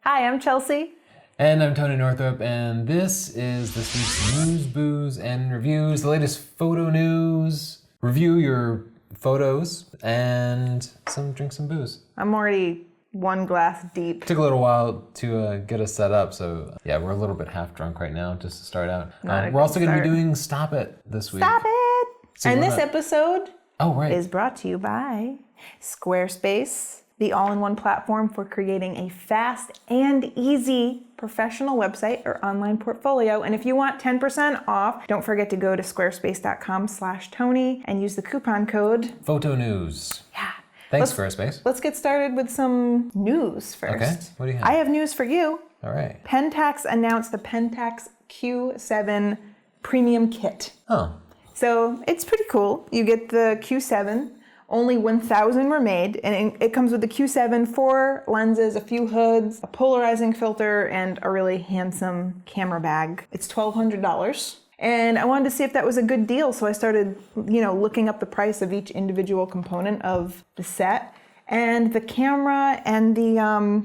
Hi, I'm Chelsea. And I'm Tony Northrup, and this is this week's News, Booze, and Reviews, the latest photo news. Review your photos and drink some booze. I'm already one glass deep. Took a little while to get us set up, so yeah, we're a little bit half drunk right now just to start out. We're also going to be doing Stop It this week. Stop it! So and this episode is brought to you by Squarespace, the all-in-one platform for creating a fast and easy professional website or online portfolio. And if you want 10% off, don't forget to go to squarespace.com/Tony and use the coupon code Photo News. Yeah. Thanks, Squarespace. Let's get started with some news first. Okay, what do you have? I have news for you. All right. Pentax announced the Pentax Q7 premium kit. Oh. So it's pretty cool. You get the Q7. Only 1,000 were made, and it comes with the Q7, 4 lenses, a few hoods, a polarizing filter, and a really handsome camera bag. It's $1,200. And I wanted to see if that was a good deal, so I started, looking up the price of each individual component of the set. And the camera and the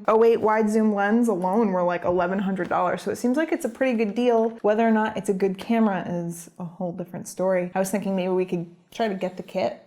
08 wide zoom lens alone were like $1,100. So it seems like it's a pretty good deal. Whether or not it's a good camera is a whole different story. I was thinking maybe we could try to get the kit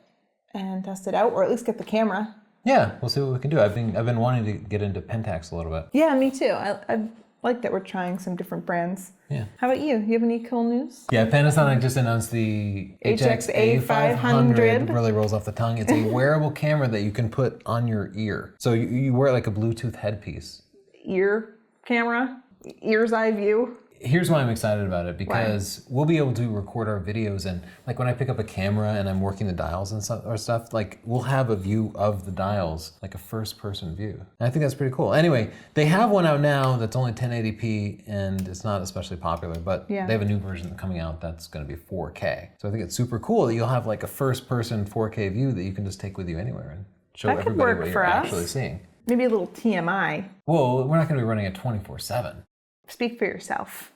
and test it out, or at least get the camera. Yeah, we'll see what we can do. I've been wanting to get into Pentax a little bit. Yeah, me too. I like that we're trying some different brands. Yeah. How about you? You have any cool news? Yeah, Panasonic just announced the HX-A500. Really rolls off the tongue. It's a wearable camera that you can put on your ear. So you wear it like a Bluetooth headpiece. Ear camera? Ear's eye view? Here's why I'm excited about it, because we'll be able to record our videos, and like when I pick up a camera and I'm working the dials and stuff, like we'll have a view of the dials, like a first-person view. And I think that's pretty cool. Anyway, they have one out now that's only 1080p, and it's not especially popular, but they have a new version coming out that's going to be 4K. So I think it's super cool that you'll have like a first-person 4K view that you can just take with you anywhere and show everybody what you're actually seeing. Maybe a little TMI. Well, we're not going to be running it 24/7. Speak for yourself.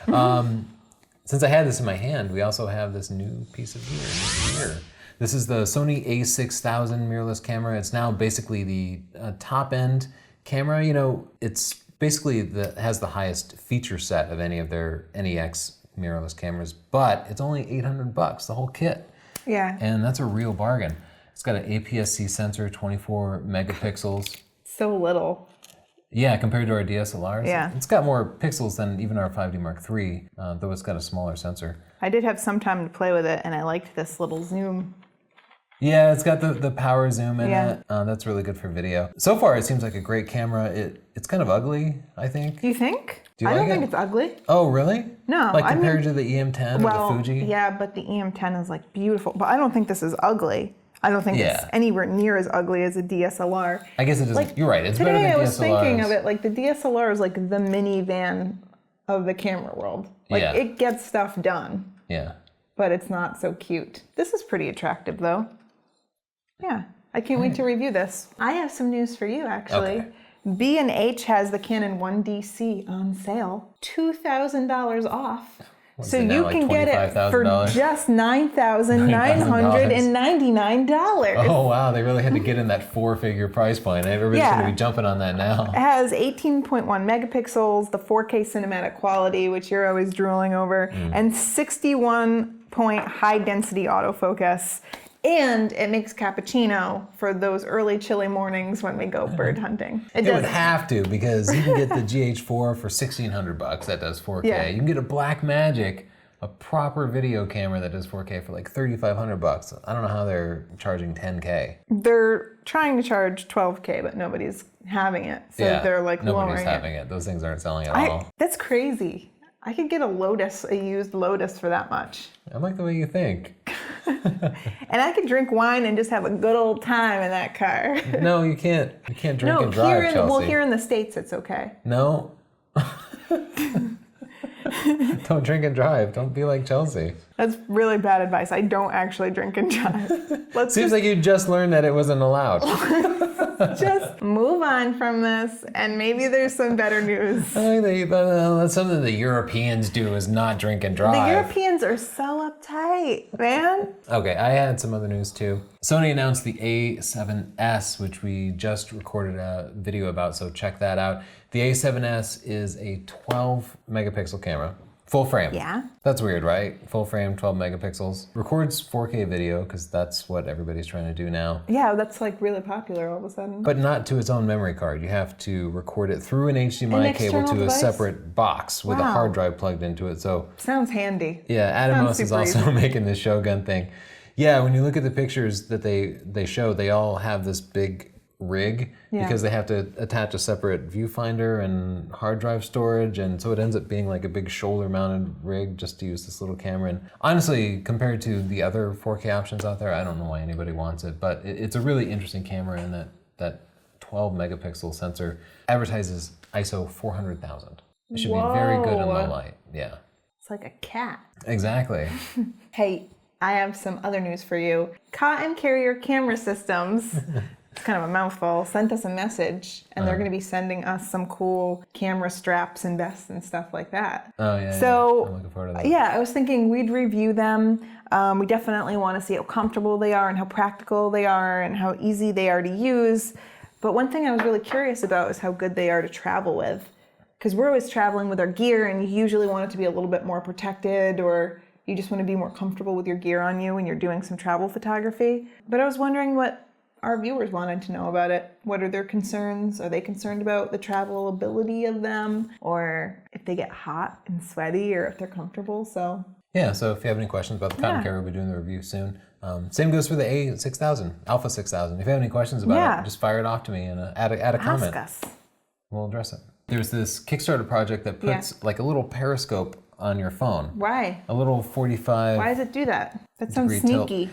Since I had this in my hand, we also have this new piece of gear. This is the Sony a6000 mirrorless camera. It's now basically the top-end camera. It's basically has the highest feature set of any of their NEX mirrorless cameras, but it's only $800, the whole kit. Yeah. And that's a real bargain. It's got an APS-C sensor, 24 megapixels. So little. Yeah, compared to our DSLRs. Yeah. It's got more pixels than even our 5D Mark III, though it's got a smaller sensor. I did have some time to play with it, and I liked this little zoom. Yeah, it's got the power zoom in it. That's really good for video. So far, it seems like a great camera. It's kind of ugly, I think. You think? Do you I like don't think it's ugly. Oh, really? No. Like compared to the EM10 or the Fuji? Yeah, but the EM10 is like beautiful. But I don't think this is ugly. I don't think it's anywhere near as ugly as a DSLR. I guess it doesn't. Like, you're right. It's better than DSLRs. Today I was thinking of it like the DSLR is like the minivan of the camera world. Like it gets stuff done. Yeah. But it's not so cute. This is pretty attractive though. Yeah. I can't wait to review this. I have some news for you actually. Okay. B&H has the Canon 1DC on sale. $2,000 off. So you can get it for just $9,999. Oh wow, they really had to get in that 4-figure price point. Everybody's going to be jumping on that now. It has 18.1 megapixels, the 4K cinematic quality, which you're always drooling over, and 61-point high-density autofocus. And it makes cappuccino for those early chilly mornings when we go bird hunting. It would have to, because you can get the GH4 for $1,600. That does 4K. Yeah. You can get a Blackmagic, a proper video camera that does 4K for like $3,500. I don't know how they're charging $10K. They're trying to charge $12K, but nobody's having it. So they're like nobody's having it. Those things aren't selling at all. That's crazy. I could get a used Lotus for that much. I like the way you think. And I could drink wine and just have a good old time in that car. No, you can't. You can't drink and drive, Chelsea. Here in the States, it's okay. No. Don't drink and drive. Don't be like Chelsea. That's really bad advice. I don't actually drink and drive. Seems like you just learned that it wasn't allowed. just move on from this, and maybe there's some better news. I think that's something the Europeans do, is not drink and drive. The Europeans are so uptight, man. Okay, I had some other news too. Sony announced the A7S, which we just recorded a video about, so check that out. The A7S is a 12 megapixel camera. Full frame. Yeah. That's weird, right? Full frame, 12 megapixels. Records 4K video, because that's what everybody's trying to do now. Yeah, that's like really popular all of a sudden. But not to its own memory card. You have to record it through an HDMI cable to device? a separate box with a hard drive plugged into it. So sounds handy. yeah, Atomos is also making this Shogun thing. Yeah, when you look at the pictures that they show, they all have this big rig because they have to attach a separate viewfinder and hard drive storage, and so it ends up being like a big shoulder mounted rig just to use this little camera. And honestly, compared to the other 4K options out there, I don't know why anybody wants it, but it's a really interesting camera, and that 12 megapixel sensor advertises ISO 400,000. It should be very good in low light. Yeah. It's like a cat. Exactly. Hey, I have some other news for you. Cotton Carrier Camera Systems, it's kind of a mouthful, sent us a message, and they're going to be sending us some cool camera straps and vests and stuff like that. Oh, yeah. So, I'm looking forward to that. yeah, I was thinking we'd review them. We definitely want to see how comfortable they are and how practical they are and how easy they are to use. But one thing I was really curious about is how good they are to travel with. Because we're always traveling with our gear, and you usually want it to be a little bit more protected, or you just want to be more comfortable with your gear on you when you're doing some travel photography. But I was wondering what our viewers wanted to know about it. What are their concerns? Are they concerned about the travelability of them, or if they get hot and sweaty, or if they're comfortable? So yeah, so if you have any questions about the Cotton Carrier, we'll be doing the review soon. Same goes for the A6000, Alpha 6000. If you have any questions about it, just fire it off to me and add a comment. ask us. We'll address it. There's this Kickstarter project that puts like a little periscope on your phone. Why? A little 45. Why does it do that? That sounds tilt. sneaky.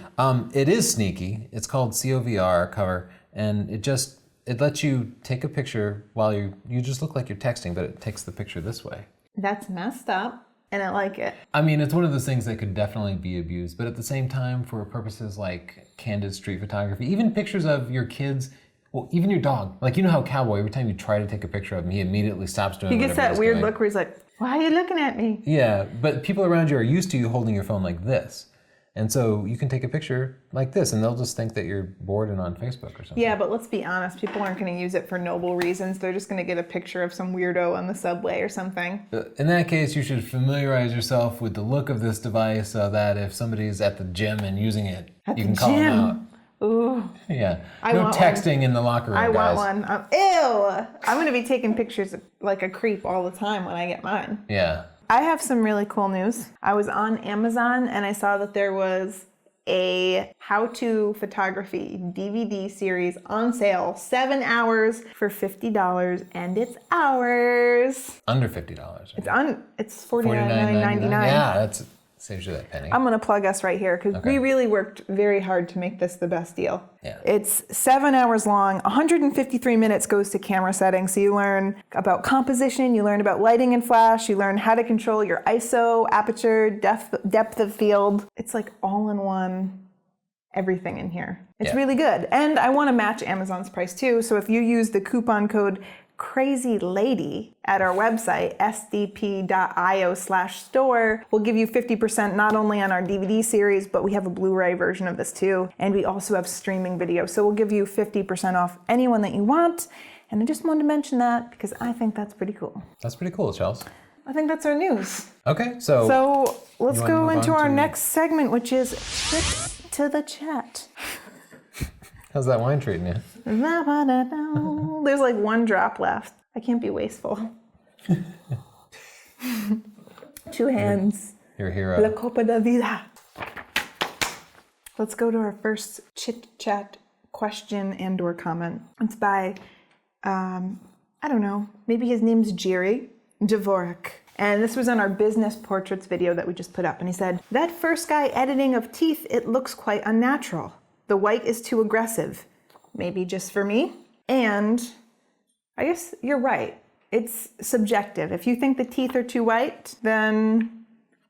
It is sneaky. It's called COVR cover, and it lets you take a picture while you just look like you're texting, but it takes the picture this way. That's messed up, and I like it. I mean, it's one of those things that could definitely be abused, but at the same time, for purposes like candid street photography, even pictures of your kids, well, even your dog. Like, you know how Cowboy, every time you try to take a picture of him, he immediately stops doing He whatever gets that he's weird doing. look where he's like, why are you looking at me? Yeah, but people around you are used to you holding your phone like this. And so you can take a picture like this, and they'll just think that you're bored and on Facebook or something. Yeah, but let's be honest, people aren't going to use it for noble reasons. They're just going to get a picture of some weirdo on the subway or something. In that case, you should familiarize yourself with the look of this device so that if somebody's at the gym and using it, you can call them out. Ooh. Yeah. I No want texting in the locker room, I guys. want one. Ew! I'm going to be taking pictures like a creep all the time when I get mine. Yeah. I have some really cool news. I was on Amazon and I saw that there was a how-to photography DVD series on sale, 7 hours for $50, and it's ours. Under $50. Right? It's $49.99. Yeah, that's saves you that penny. I'm gonna plug us right here because we really worked very hard to make this the best deal. Yeah. It's 7 hours long, 153 minutes goes to camera settings. So you learn about composition, you learn about lighting and flash, you learn how to control your ISO, aperture, depth of field. It's like all in one, everything in here. It's really good. And I wanna match Amazon's price too. So if you use the coupon code Crazy Lady at our website, sdp.io/store, we'll give you 50% not only on our DVD series, but we have a Blu-ray version of this too. And we also have streaming video. So we'll give you 50% off anyone that you want. And I just wanted to mention that because I think that's pretty cool. That's pretty cool, Chels. I think that's our news. Okay, so let's go into our next segment, which is Trick to the Chat. How's that wine treating you? There's like one drop left. I can't be wasteful. 2 hands. You're a hero. La Copa de Vida. Let's go to our first chit-chat question and or comment. It's by, I don't know, maybe his name's Jerry Dvorak. And this was on our business portraits video that we just put up. And he said, that first guy editing of teeth, it looks quite unnatural. The white is too aggressive. Maybe just for me. And I guess you're right. It's subjective. If you think the teeth are too white, then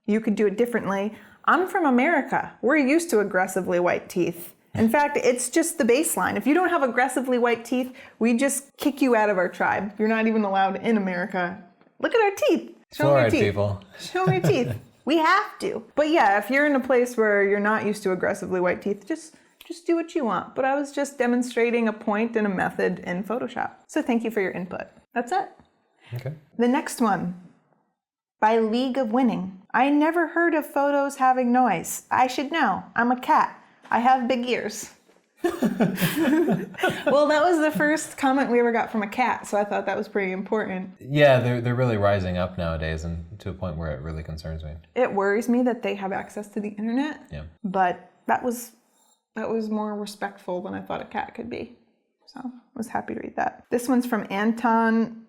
you could do it differently. I'm from America. We're used to aggressively white teeth. In fact, it's just the baseline. If you don't have aggressively white teeth, we just kick you out of our tribe. You're not even allowed in America. Look at our teeth. Show me your teeth. People. Show me your teeth. We have to. But yeah, if you're in a place where you're not used to aggressively white teeth, just do what you want. But I was just demonstrating a point and a method in Photoshop. So thank you for your input. That's it. Okay. The next one, by League of Winning. I never heard of photos having noise. I should know. I'm a cat. I have big ears. Well, that was the first comment we ever got from a cat, so I thought that was pretty important. Yeah, they're really rising up nowadays, and to a point where it really concerns me. It worries me that they have access to the internet. Yeah. But that was more respectful than I thought a cat could be. So I was happy to read that. This one's from Anton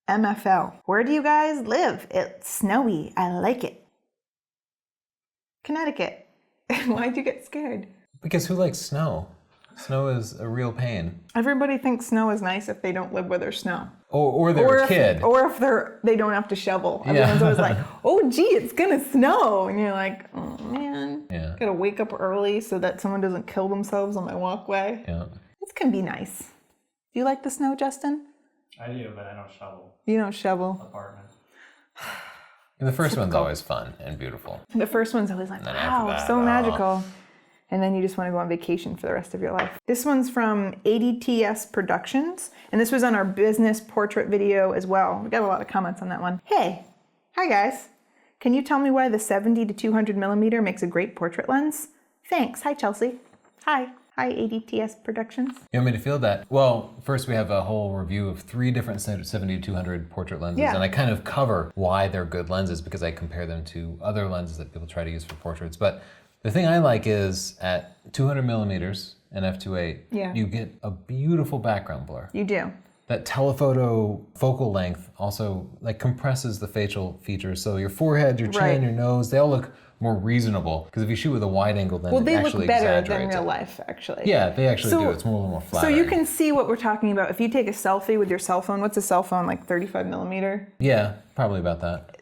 MFL. Where do you guys live? It's snowy. I like it. Connecticut. Why'd you get scared? Because who likes snow? Snow is a real pain. Everybody thinks snow is nice if they don't live where there's snow. Or they're a kid. Or if they don't have to shovel. Everyone's always like, oh gee, it's gonna snow. And you're like, oh man. Yeah. Gotta wake up early so that someone doesn't kill themselves on my walkway. Yeah. This can be nice. Do you like the snow, Justin? I do, but I don't shovel. You don't shovel. Apartment. And the first one's always fun and beautiful. The first one's always like, And then after wow, that, so magical. And then you just want to go on vacation for the rest of your life. This one's from ADTS Productions, and this was on our business portrait video as well. We got a lot of comments on that one. Hey, hi guys. Can you tell me why the 70 to 200 millimeter makes a great portrait lens? Thanks. Hi, Chelsea. Hi. Hi, ADTS Productions. You want me to field that? Well, first we have a whole review of 3 different 70 to 200 portrait lenses, and I kind of cover why they're good lenses because I compare them to other lenses that people try to use for portraits. But the thing I like is at 200 millimeters and f2.8, you get a beautiful background blur. You do. That telephoto focal length also like compresses the facial features. So your forehead, your chin, your nose, they all look more reasonable. Because if you shoot with a wide angle, then it actually look better exaggerates than real it. life, actually. Yeah, they actually do. It's more, a little more flattering. So you can see what we're talking about. If you take a selfie with your cell phone, what's a cell phone, like 35 millimeter? Yeah, probably about that.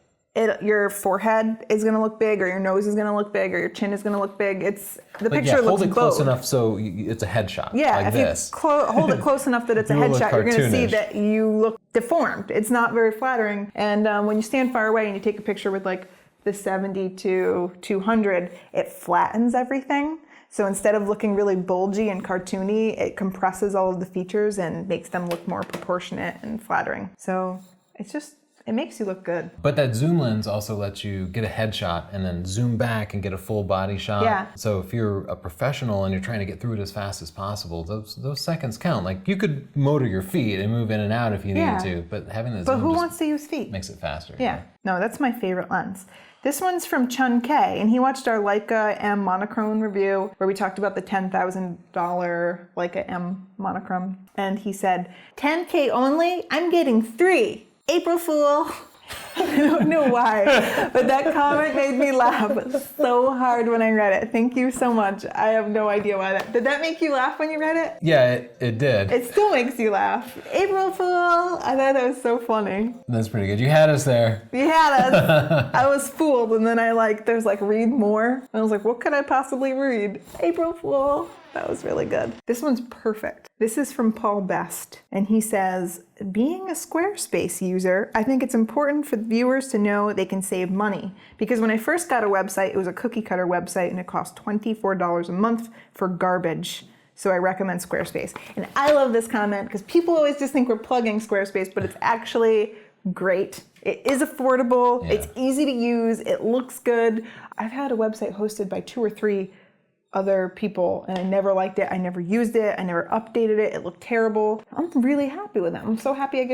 Your forehead is going to look big, or your nose is going to look big, or your chin is going to look big. It's the picture looks hold it close bowed. enough so it's a headshot. Yeah, like if this. you hold it close enough that it's a headshot, you're going to see that you look deformed. It's not very flattering. And when you stand far away and you take a picture with like the 70 to 200, it flattens everything. So instead of looking really bulgy and cartoony, it compresses all of the features and makes them look more proportionate and flattering. So it makes you look good. But that zoom lens also lets you get a headshot and then zoom back and get a full body shot. Yeah. So if you're a professional and you're trying to get through it as fast as possible, those seconds count. Like you could motor your feet and move in and out if you needed to, but having the zoom who wants to use feet? Makes it faster. Yeah. No, that's my favorite lens. This one's from Chun K, and he watched our Leica M monochrome review where we talked about the $10,000 Leica M monochrome, and he said, 10K only? I'm getting 3. April Fool. I don't know why, but that comment made me laugh so hard when I read it. Thank you so much. I have no idea why that... Did that make you laugh when you read it? Yeah, it did. It still makes you laugh. April Fool. I thought that was so funny. That's pretty good. You had us there. You had us. I was fooled, and then there's read more. And I was like, what could I possibly read? April Fool. That was really good. This one's perfect. This is from Paul Best, and he says, being a Squarespace user, I think it's important for the viewers to know they can save money. Because when I first got a website, it was a cookie cutter website, and it cost $24 a month for garbage. So I recommend Squarespace. And I love this comment because people always just think we're plugging Squarespace, but it's actually great. It is affordable. It's easy to use. It looks good. I've had a website hosted by 2 or 3 other people, and I never liked it. I never used it. I never updated it. It looked terrible. I'm really happy with them. I'm so happy they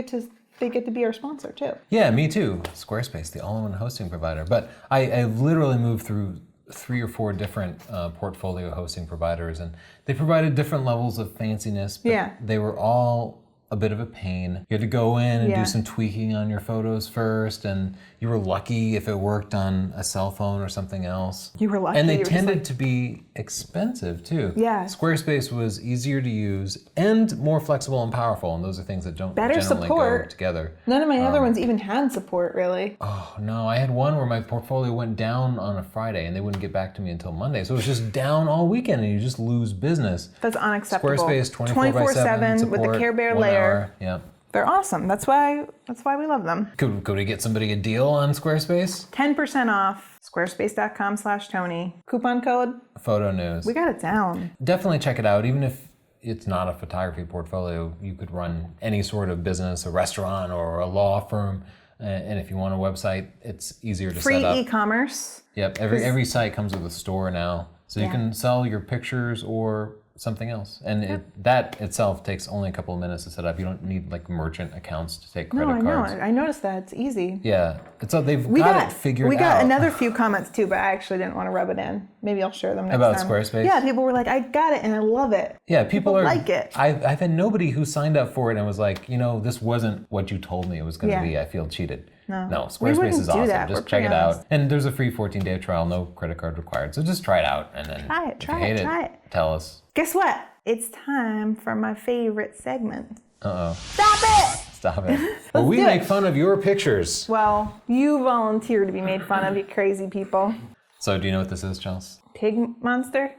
get to be our sponsor too. Yeah, me too. Squarespace, the all-in-one hosting provider. But I literally moved through 3 or 4 different portfolio hosting providers, and they provided different levels of fanciness, but they were all a bit of a pain. You had to go in and Yeah. do some tweaking on your photos first, and you were lucky if it worked on a cell phone or something else. You were lucky. And they You were just tended like- to be expensive too. Yeah. Squarespace was easier to use and more flexible and powerful, and those are things that don't Better generally support. go together. None of my other ones even had support, really. Oh no, I had one where my portfolio went down on a Friday and they wouldn't get back to me until Monday. So it was just down all weekend and you just lose business. That's unacceptable. Squarespace 24/7 support, with the Care Bear 1 layer. hour. Yeah. They're awesome. That's why we love them. Could we get somebody a deal on Squarespace? 10% off. Squarespace.com/Tony. Coupon code. Photo news. We got it down. Definitely check it out. Even if it's not a photography portfolio, you could run any sort of business, a restaurant or a law firm. And if you want a website, it's easier to Free set up. e-commerce. Yep, every site comes with a store now. So you Yeah. can sell your pictures or something else. And that itself takes only a couple of minutes to set up. You don't need like merchant accounts to take No, credit I know. cards. I noticed that. It's easy. Yeah, they've got it figured out. We got another few comments too, but I actually didn't want to rub it in. Maybe I'll share them next About time. Squarespace? Yeah, people were like, I got it and I love it. Yeah, people are like it. I've had nobody who signed up for it and was like, this wasn't what you told me it was going to Yeah. be. I feel cheated. No. No, We Squarespace wouldn't is do awesome. that. We're Just check it pretty out. honest. And there's a free 14-day trial, no credit card required. So just try it out and then Try it, if try you hate it, try it. tell us. Guess what? It's time for my favorite segment. Uh-oh. Stop it! Stop it. Well, we do make it. fun of your pictures. Well, you volunteer to be made fun of, you crazy people. So do you know what this is, Chelsea? Pig monster?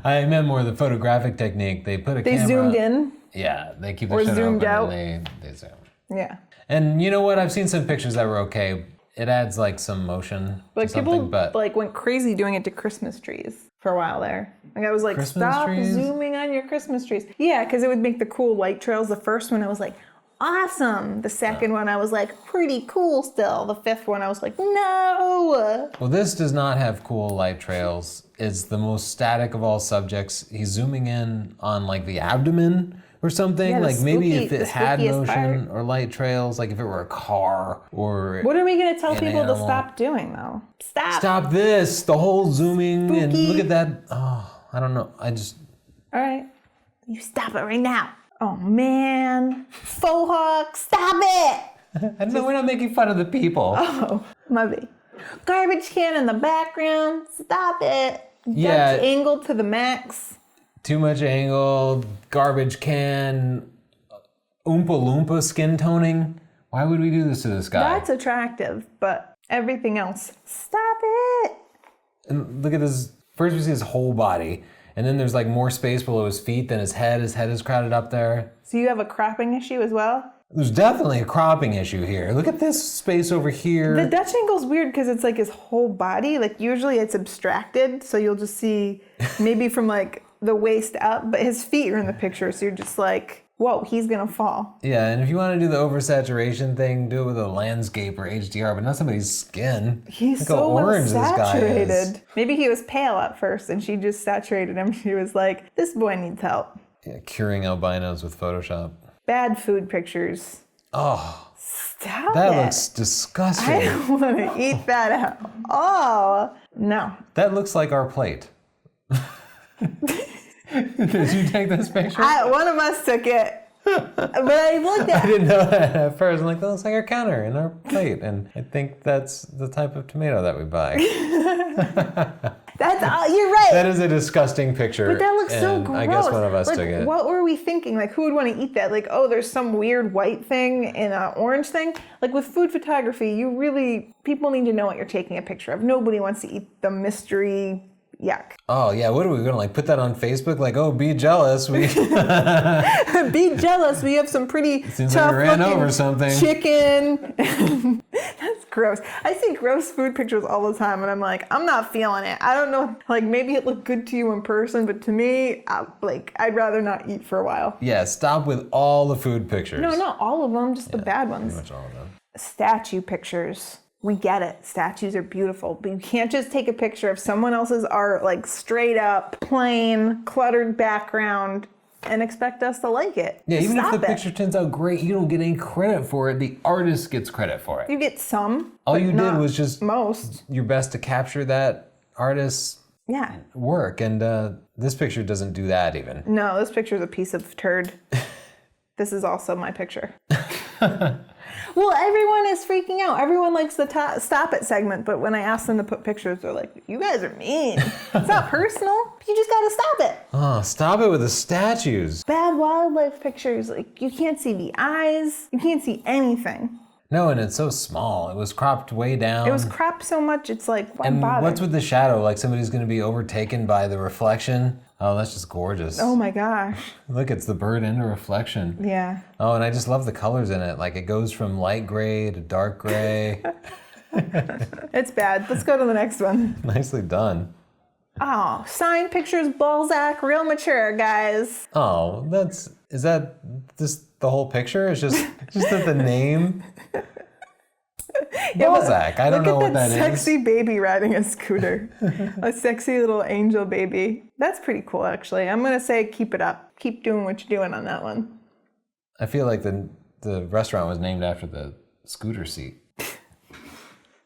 I meant more the photographic technique. They put a They camera. zoomed in. Yeah, they keep the Or shutter zoomed open out. and they zoom. Yeah. And you know what? I've seen some pictures that were okay. It adds like some motion Like to something, people but like went crazy doing it to Christmas trees for a while there. Like I was like, Christmas stop trees? zooming on your Christmas trees. Yeah, because it would make the cool light trails. The first one I was like, awesome. The second one I was like, pretty cool still. The fifth one I was like, no. well, this does not have cool light trails. It's the most static of all subjects. He's zooming in on like the abdomen or something. Yeah, the like maybe spooky- if it the had spookiest motion or light trails, like if it were a car or What are we going to tell an people animal. to stop doing though? Stop this! The whole zooming and Spooky. look at that. Oh, I don't know. I just All right. You stop it right now. Oh man. Faux hawk, stop it. I don't know. We're not making fun of the people. Oh, my bad. Garbage can in the background, stop it. Yeah. Dutch angled to the max. Too much angle, garbage can, Oompa Loompa skin toning. Why would we do this to this guy? That's attractive, but everything else, stop it. And look at this. First we see his whole body, and then there's like more space below his feet than his head. His head is crowded up there. So you have a cropping issue as well? There's definitely a cropping issue here. Look at this space over here. The Dutch angle's weird because it's like his whole body. Like usually it's abstracted, so you'll just see maybe from like the waist up, but his feet are in the picture, so you're just like, whoa, he's gonna fall. Yeah, and if you want to do the oversaturation thing, do it with a landscape or HDR, but not somebody's skin. He's Look so how orange well this guy is. saturated. Maybe he was pale at first and she just saturated him. She was like, this boy needs help. Yeah, curing albinos with Photoshop. Bad food pictures. Oh, Stop that it. looks disgusting. I don't want to eat that at all. No. That looks like our plate. Did you take this picture? One of us took it. But I looked I at it. didn't know that at first. I'm like, that looks like our counter and our plate. And I think that's the type of tomato that we buy. That's all. You're right. That is a disgusting picture. But that looks so and gross. I guess one of us like, took it. What were we thinking? Like, who would want to eat that? Like, oh, there's some weird white thing and an orange thing. Like with food photography, people need to know what you're taking a picture of. Nobody wants to eat the mystery yuck. Oh, yeah. What are we going to like put that on Facebook? Like, oh, be jealous. We Be jealous. We have some pretty Seems like tough we ran looking over something. chicken. That's gross. I see gross food pictures all the time, and I'm like, I'm not feeling it. I don't know. Like maybe it looked good to you in person, but to me, I'd rather not eat for a while. Yeah, stop with all the food pictures. No, not all of them, just the bad Pretty ones. much all of them. Statue pictures. We get it. Statues are beautiful, but you can't just take a picture of someone else's art, like straight up, plain, cluttered background, and expect us to like it. Yeah, even if Stop the it. picture turns out great, you don't get any credit for it. The artist gets credit for it. You get some. All but you did not was just most. your best to capture that artist's Yeah. work, and this picture doesn't do that even. No, this picture's a piece of turd. This is also my picture. Well, everyone is freaking out. Everyone likes the stop it segment, but when I ask them to put pictures, they're like, you guys are mean. It's not personal. You just gotta stop it. Oh, stop it with the statues. Bad wildlife pictures. Like, you can't see the eyes. You can't see anything. No, and it's so small. It was cropped way down. It was cropped so much, it's like, why bother? What's with the shadow? Like somebody's gonna be overtaken by the reflection. Oh, that's just gorgeous. Oh my gosh. Look, it's the bird and a reflection. Yeah. Oh, and I just love the colors in it. Like it goes from light gray to dark gray. It's bad. Let's go to the next one. Nicely done. Oh, signed pictures, Balzac, real mature, guys. Oh, is that just the whole picture? It's just that the name? Balzac. I don't know what that is. Look at that sexy baby riding a scooter. A sexy little angel baby. That's pretty cool, actually. I'm going to say keep it up. Keep doing what you're doing on that one. I feel like the restaurant was named after the scooter seat.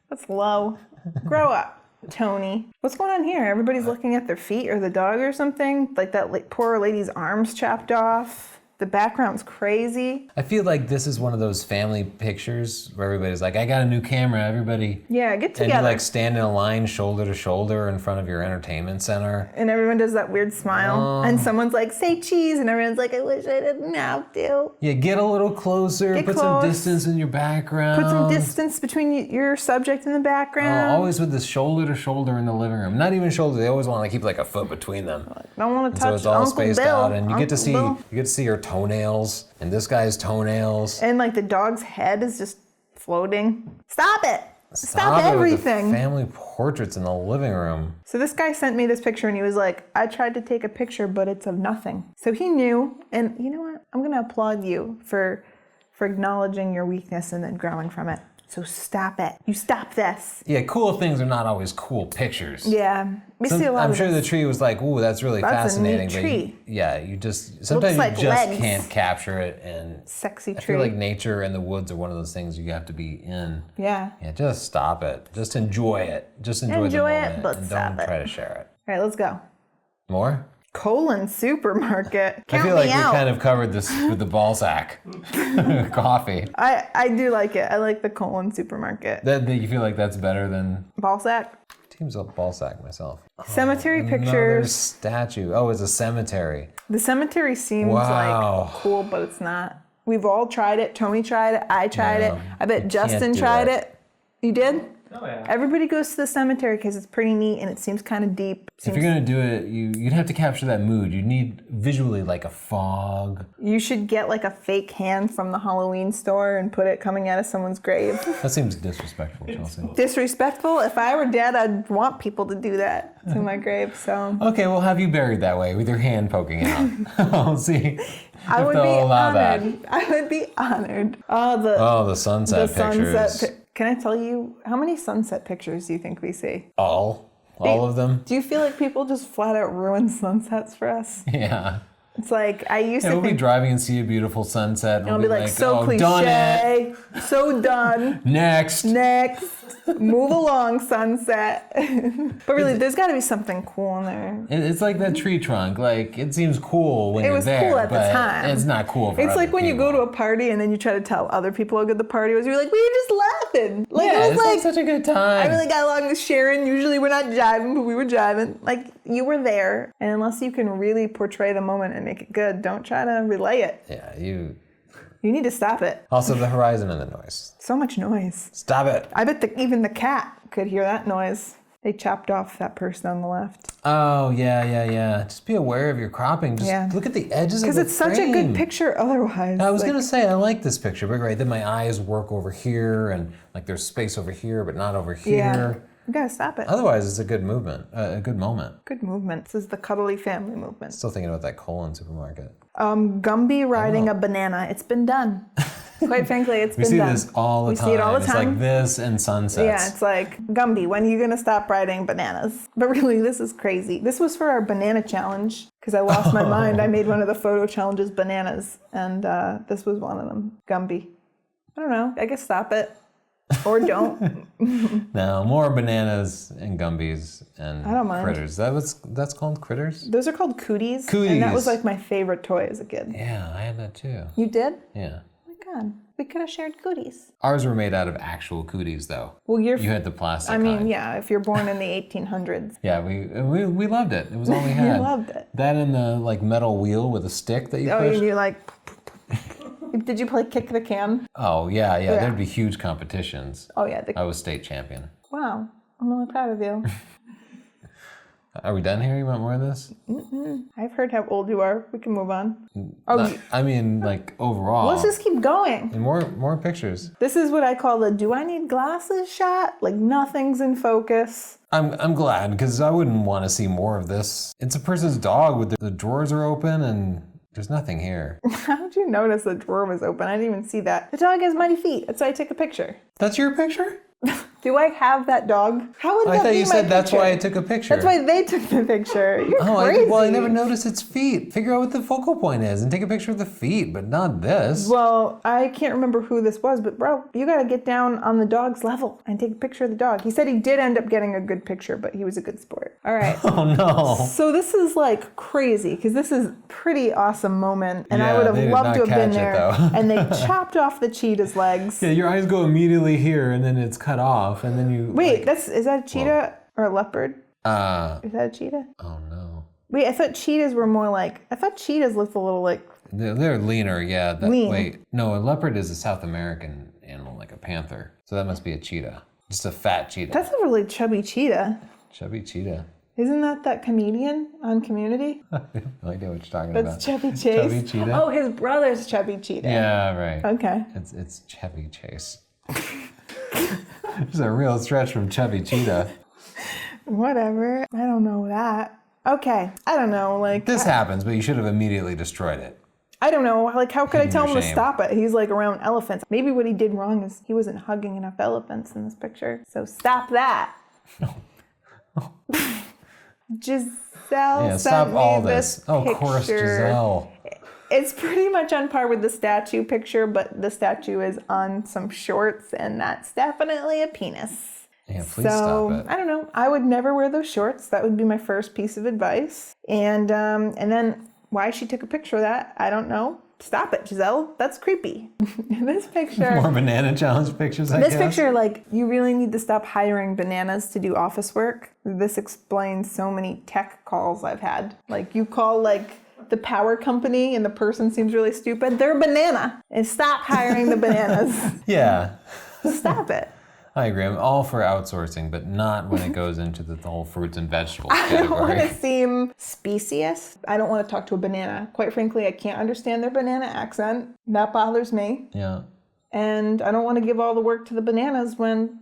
That's low. Grow up, Tony. What's going on here? Everybody's looking at their feet or the dog or something? Like that poor lady's arms chopped off. The background's crazy. I feel like this is one of those family pictures where everybody's like, I got a new camera, everybody. Yeah, get together. And you like stand in a line shoulder to shoulder in front of your entertainment center. And everyone does that weird smile. And someone's like, say cheese. And everyone's like, I wish I didn't have to. Yeah, get a little closer, put some distance in your background. Put some distance between your subject and the background. Always with this shoulder to shoulder in the living room. Not even shoulder, they always want to keep like a foot between them. Don't want to touch so it's all Uncle spaced Bill. out, and you get to see your toenails and this guy's toenails. And like the dog's head is just floating. Stop it! Stop it everything! With the family portraits in the living room. So this guy sent me this picture and he was like, I tried to take a picture, but it's of nothing. So he knew, and you know what? I'm gonna applaud you for acknowledging your weakness and then growing from it. So stop it. You stop this. Yeah, cool things are not always cool pictures. Yeah. We see a lot I'm of sure this. the tree was like, ooh, that's really That's fascinating. a neat tree. But you just sometimes like you just legs. can't capture it. And Sexy I tree. feel like nature and the woods are one of those things you have to be in. Yeah. Yeah, just stop it. Just enjoy it. Just enjoy the Enjoy it, moment, but and stop don't it. try to share it. All right, let's go. More? Colon Supermarket. Count I feel like me we out. kind of covered this with the Balzac coffee. I do like it. I like the Colon Supermarket. That you feel like that's better than Balzac. Teams up Balzac myself. Cemetery Another pictures. statue. Oh, it's a cemetery. The cemetery seems Wow. like cool, but it's not. We've all tried it. Tony tried it. I tried it. I bet you Justin can't do tried it. it. You did? Oh yeah. Everybody goes to the cemetery because it's pretty neat and it seems kind of deep. If you're gonna do it, you'd have to capture that mood. You'd need visually like a fog. You should get like a fake hand from the Halloween store and put it coming out of someone's grave. That seems disrespectful, Chelsea. Disrespectful? If I were dead, I'd want people to do that to my grave, so. Okay, we'll have you buried that way with your hand poking out. I'll see I if would they'll be allow honored. that. I would be honored. The sunset pictures. Can I tell you, how many sunset pictures do you think we see? All of them? Do you feel like people just flat out ruin sunsets for us? Yeah. It's like, I used Yeah, to we'll be think, driving and see a beautiful sunset. And it'll we'll be like, so oh, cliche, done it. so done. Next. Next, move along, sunset. But really, there's got to be something cool in there. It's like that tree trunk. Like, it seems cool when It you're was there, cool at the but time. it's not cool for It's other like when you go to people. a party and then you try to tell other people how good the party was. You're like, we were just laughing. Like, Yeah, it it's was like like, such a good time. I really got along with Sharon. Usually we're not jiving, but we were jiving. Like, you were there. And unless you can really portray the moment and make it good, don't try to relay it. Yeah, You need to stop it. Also, the horizon and the noise. So much noise. Stop it. I bet even the cat could hear that noise. They chopped off that person on the left. Oh, yeah. Just be aware of your cropping. Just look at the edges of the Because it's such a good frame. picture otherwise. I was Like, going to say, I like this picture, but right, then my eyes work over here, and like there's space over here, but not over here. Yeah. You gotta stop it. Otherwise, it's a good movement, a good moment. Good movement. This is the cuddly family movement. Still thinking about that Colon supermarket. Gumby riding a banana. It's been done. Quite frankly, it's We been see done. this all the we time. see it all the It's time. like this and sunsets. Yeah, it's like, Gumby, when are you gonna stop riding bananas? But really, this is crazy. This was for our banana challenge, because I lost my mind. I made one of the photo challenges bananas, and this was one of them. Gumby. I don't know. I guess stop it. Or don't. No, more bananas and Gumbies and I don't mind. critters. That's called critters? Those are called cooties. Cooties. And that was like my favorite toy as a kid. Yeah, I had that too. You did? Yeah. Oh my God. We could have shared cooties. Ours were made out of actual cooties though. Well, You had the plastic I mean, kind. yeah, if you're born in the 1800s. Yeah, we loved it. It was all we had. You loved it. That and the like metal wheel with a stick that you Oh, push. you like... Did you play kick the can? Oh yeah. There'd be huge competitions. Oh, yeah. I was state champion. Wow. I'm really proud of you. Are we done here? You want more of this? I've heard how old you are. We can move on. Oh, I mean, like overall. let's just keep going. And more pictures. This is what I call the do I need glasses shot? Like nothing's in focus. I'm glad because I wouldn't want to see more of this. It's a person's dog with the drawers are open and there's nothing here. How did you notice the drawer was open? I didn't even see that. The dog has mighty feet. That's why I took a picture. That's your picture? Do I have that dog? How would I that thought be you my said that's picture? why I took a picture. That's why they took the picture. You're Oh, crazy. I never noticed its feet. Figure out what the focal point is and take a picture of the feet, but not this. Well, I can't remember who this was, but bro, you gotta get down on the dog's level and take a picture of the dog. He said he did end up getting a good picture, but he was a good sport. All right. Oh no. So this is like crazy because this is a pretty awesome moment, and I Yeah, would have they did loved not to have been catch it, there. though. And they chopped off the cheetah's legs. Yeah, your eyes go immediately here and then it's cut off and then you Wait, is that a cheetah or a leopard? Is that a cheetah? Oh no. Wait, I thought cheetahs were more like. I thought cheetahs looked a little like. They're leaner, yeah. Lean. Wait, no, a leopard is a South American animal, like a panther. So that must be a cheetah. Just a fat cheetah. That's a really chubby cheetah. Chubby cheetah. Isn't that comedian on Community? I have no idea what you're talking That's about. Chevy Chase. Chubby cheetah? Oh, his brother's Chevy Cheetah. Yeah, right. Okay. It's Chevy Chase. There's a real stretch from Chubby Cheetah. Whatever. I don't know that. Okay. I don't know. Like This happens, but you should have immediately destroyed it. I don't know. Like how could I Hidden tell him your to shame. stop it? He's like around elephants. Maybe what he did wrong is he wasn't hugging enough elephants in this picture. So stop that. Giselle Yeah, sent stop me all this this. Oh, of course, picture. Giselle. It's pretty much on par with the statue picture, but the statue is on some shorts, and that's definitely a penis. Yeah, please So stop it. I don't know. I would never wear those shorts. That would be my first piece of advice. And then why she took a picture of that, I don't know. Stop it, Giselle. That's creepy. This picture. More banana challenge pictures, I This guess. picture, like, you really need to stop hiring bananas to do office work. This explains so many tech calls I've had. Like, you call, like, the power company and the person seems really stupid. They're a banana. And stop hiring the bananas. Yeah, Stop it. I agree. I'm all for outsourcing, but not when it goes into the whole fruits and vegetables I don't want category. to seem specious. I don't want to talk to a banana. Quite frankly, I can't understand their banana accent. That bothers me. Yeah. And I don't want to give all the work to the bananas when,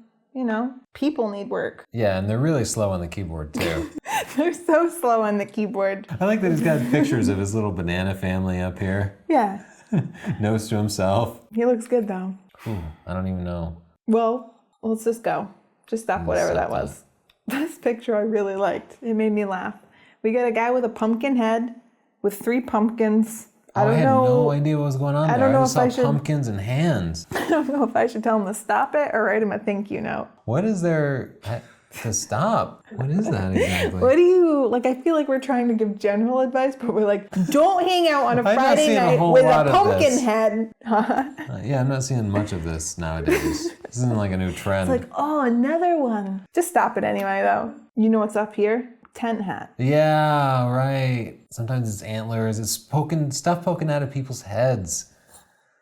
people need work. Yeah, and they're really slow on the keyboard too. They're so slow on the keyboard. I like that he's got pictures of his little banana family up here. Yeah, Nose to himself. he looks good though. Ooh, I don't even know. Well, let's just go. Just stop whatever that was. This picture I really liked. It made me laugh. We got a guy with a pumpkin head with 3 pumpkins. I I don't had know. no idea what was going on there. don't know just if I saw should- pumpkins and hands. I don't know if I should tell him to stop it or write him a thank you note. What is there to stop? What is that exactly? What do you, like, I feel like we're trying to give general advice, but we're like, don't hang out on a not Friday seeing a night whole with lot a of pumpkin this. head. Yeah, I'm not seeing much of this nowadays. This isn't like a new trend. Like, oh, another one. Just stop it anyway, though. You know what's up here? Tent hat. Yeah, right. Sometimes it's antlers. It's stuff poking out of people's heads.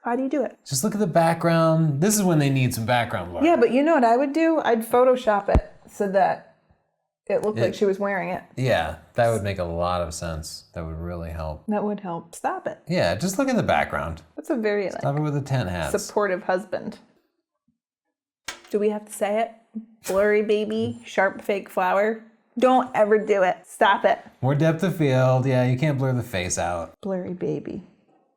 How do you do it? Just look at the background. This is when they need some background work. Yeah, but you know what I would do? I'd Photoshop it so that it looked like she was wearing it. Yeah, that would make a lot of sense. That would really help. That would help. Stop it. Yeah, just look at the background. That's a very Stop it with the tent hats. supportive husband. Do we have to say it? Blurry baby, sharp fake flower. Don't ever do it. Stop it. More depth of field. Yeah, you can't blur the face out. Blurry baby.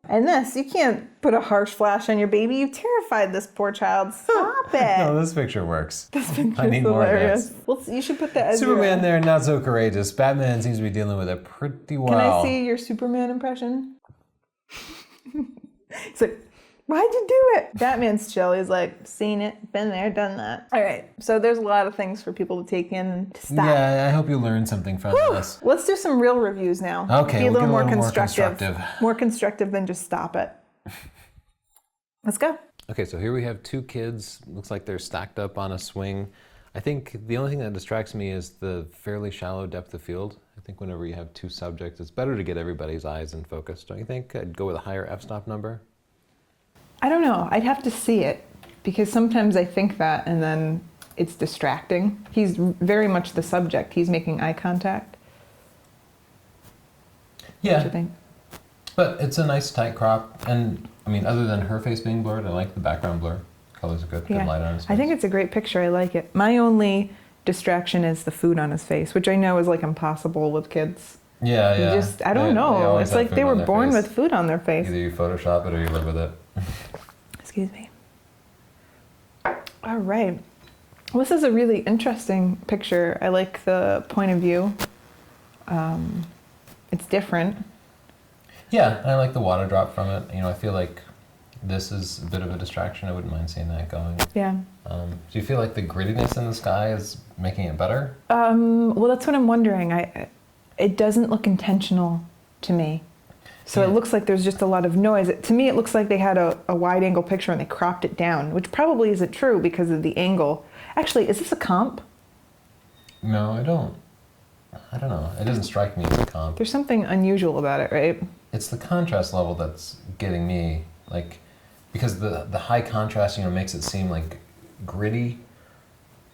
And this, you can't put a harsh flash on your baby. You terrified this poor child. Stop it. No, this picture works. This picture's I need more of hilarious. this. Well, you should put that as Superman your, there, not so courageous. Batman seems to be dealing with it pretty well. Can I see your Superman impression? It's like, Why'd you do it? Batman's chill. He's like, seen it, been there, done that. All right. So there's a lot of things for people to take in and to stop. Yeah, I hope you learned something from this. Let's do some real reviews now. Okay, Be a we'll little get more more constructive. constructive. More constructive than just stop it. Let's go. Okay, so here we have two kids. Looks like they're stacked up on a swing. I think the only thing that distracts me is the fairly shallow depth of field. I think whenever you have two subjects, it's better to get everybody's eyes in focus, don't you think? I'd go with a higher f-stop number. I don't know. I'd have to see it because sometimes I think that and then it's distracting. He's very much the subject. He's making eye contact. Yeah, What you think? but it's a nice tight crop. And I mean, other than her face being blurred, I like the background blur. Colors are good, good light on his face. I think it's a great picture. I like it. My only distraction is the food on his face, which I know is like impossible with kids. Yeah, yeah. I don't know. always It's have like food they were on their born face. with food on their face. Either you Photoshop it or you live with it. Excuse me. All right. Well, this is a really interesting picture. I like the point of view. It's different. Yeah, and I like the water drop from it. You know, I feel like this is a bit of a distraction. I wouldn't mind seeing that going. Yeah. Do you feel like the grittiness in the sky is making it better? Well, that's what I'm wondering. It doesn't look intentional to me. So it Yeah. looks like there's just a lot of noise. To me, it looks like they had a wide angle picture and they cropped it down, which probably isn't true because of the angle. Actually, is this a comp? No, I don't know. It doesn't strike me as a comp. There's something unusual about it, right? It's the contrast level that's getting me, like, because the high contrast, you know, makes it seem like gritty,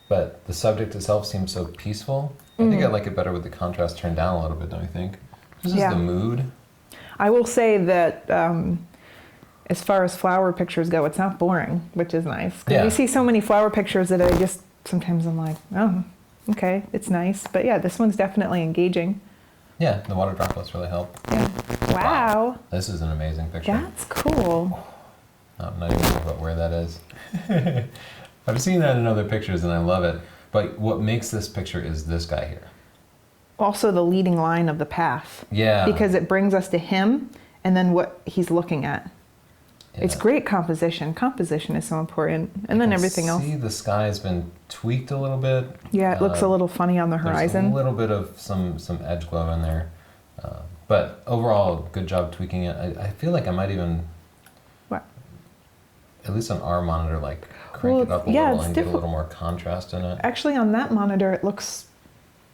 but the subject itself seems so peaceful. I think I like it better with the contrast turned down a little bit, don't you think? This is Yeah. the mood. I will say that as far as flower pictures go, it's not boring, which is nice. 'Cause Yeah. we see so many flower pictures that I just, sometimes I'm like, oh, okay, it's nice. But yeah, this one's definitely engaging. Yeah, the water droplets really help. Yeah. Wow. This is an amazing picture. That's cool. I'm not even sure about where that is. I've seen that in other pictures and I love it. But what makes this picture is this guy here. Also the leading line of the path. Yeah. Because it brings us to him and then what he's looking at. Yeah. It's great composition. Composition is so important. And then everything else. See, the sky's been tweaked a little bit. Yeah, it looks a little funny on the horizon. There's a little bit of some edge glow in there. But overall, good job tweaking it. I feel like I might even, What? at least on our monitor, like crank Well, it up a yeah, little it's and get a diffi- little more contrast in it. Actually, on that monitor, it looks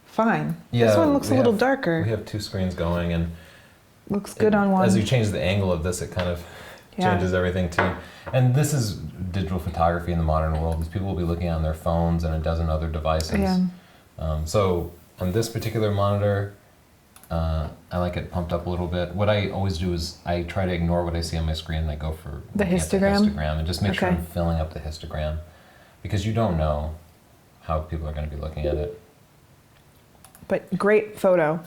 fine. Yeah, This one looks a we little have- darker. We have two screens going and Looks good on one. As you change the angle of this, it kind of Yeah. changes everything too. And this is digital photography in the modern world. These people will be looking on their phones and a dozen other devices. Yeah. So on this particular monitor, I like it pumped up a little bit. What I always do is I try to ignore what I see on my screen and I go for The looking at histogram? the histogram and just make sure Okay. I'm filling up the histogram because you don't know how people are going to be looking at it. But great photo.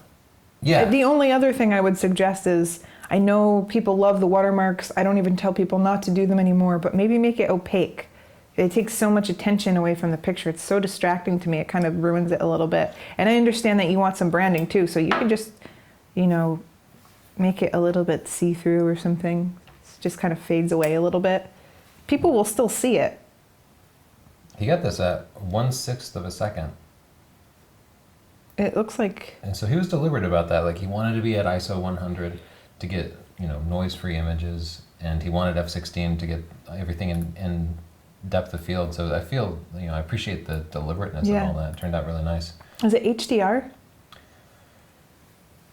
Yeah. The only other thing I would suggest is, I know people love the watermarks. I don't even tell people not to do them anymore, but maybe make it opaque. It takes so much attention away from the picture. It's so distracting to me. It kind of ruins it a little bit. And I understand that you want some branding too, so you can just, you know, make it a little bit see-through or something. It just kind of fades away a little bit. People will still see it. He got this at 1/6 of a second. It looks like, And so he was deliberate about that. Like he wanted to be at ISO 100 to get, you know, noise-free images, and he wanted f16 to get everything in depth of field. So I feel, you know, I appreciate the deliberateness Yeah. of all that. It turned out really nice. is it HDR?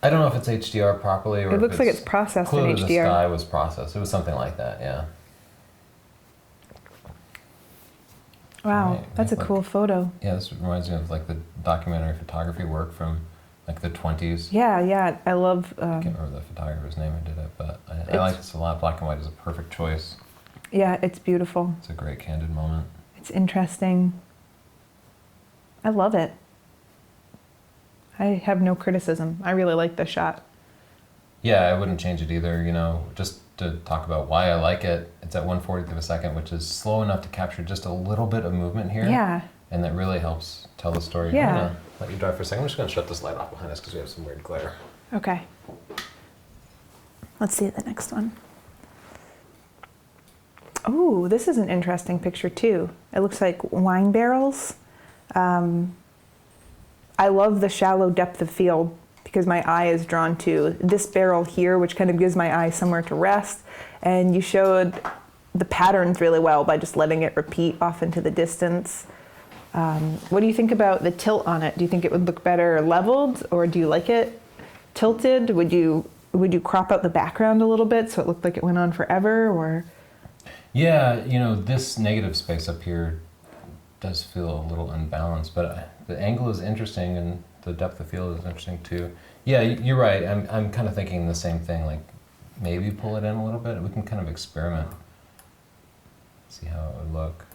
I don't know if it's HDR properly or It if looks like it's processed in Clue to the HDR. Sky was processed. It was something like that, yeah. Wow, Right, that's a like- cool photo. Yeah, this reminds me of like the documentary photography work from like the 20s. Yeah, yeah, I love, I can't remember the photographer's name who did it, but I It's- like this a lot. Black and white is a perfect choice. yeah, it's beautiful. It's a great candid moment. It's interesting. I love it. I have no criticism. I really like this shot. Yeah, I wouldn't change it either, you know, just to talk about why I like it. It's at 1/40th of a second, which is slow enough to capture just a little bit of movement here. Yeah. And that really helps tell the story. Yeah. I'm gonna let you drive for a second. I'm just gonna shut this light off behind us because we have some weird glare. Okay. Let's see the next one. Oh, this is an interesting picture too. It looks like wine barrels. I love the shallow depth of field because my eye is drawn to this barrel here, which kind of gives my eye somewhere to rest. And you showed the patterns really well by just letting it repeat off into the distance. What do you think about the tilt on it? Do you think it would look better leveled, or do you like it tilted? Would you crop out the background a little bit so it looked like it went on forever, or? Yeah, you know, this negative space up here does feel a little unbalanced, but the angle is interesting and the depth of field is interesting too. Yeah, you're right. I'm kind of thinking the same thing, like maybe pull it in a little bit. We can kind of experiment, see how it would look.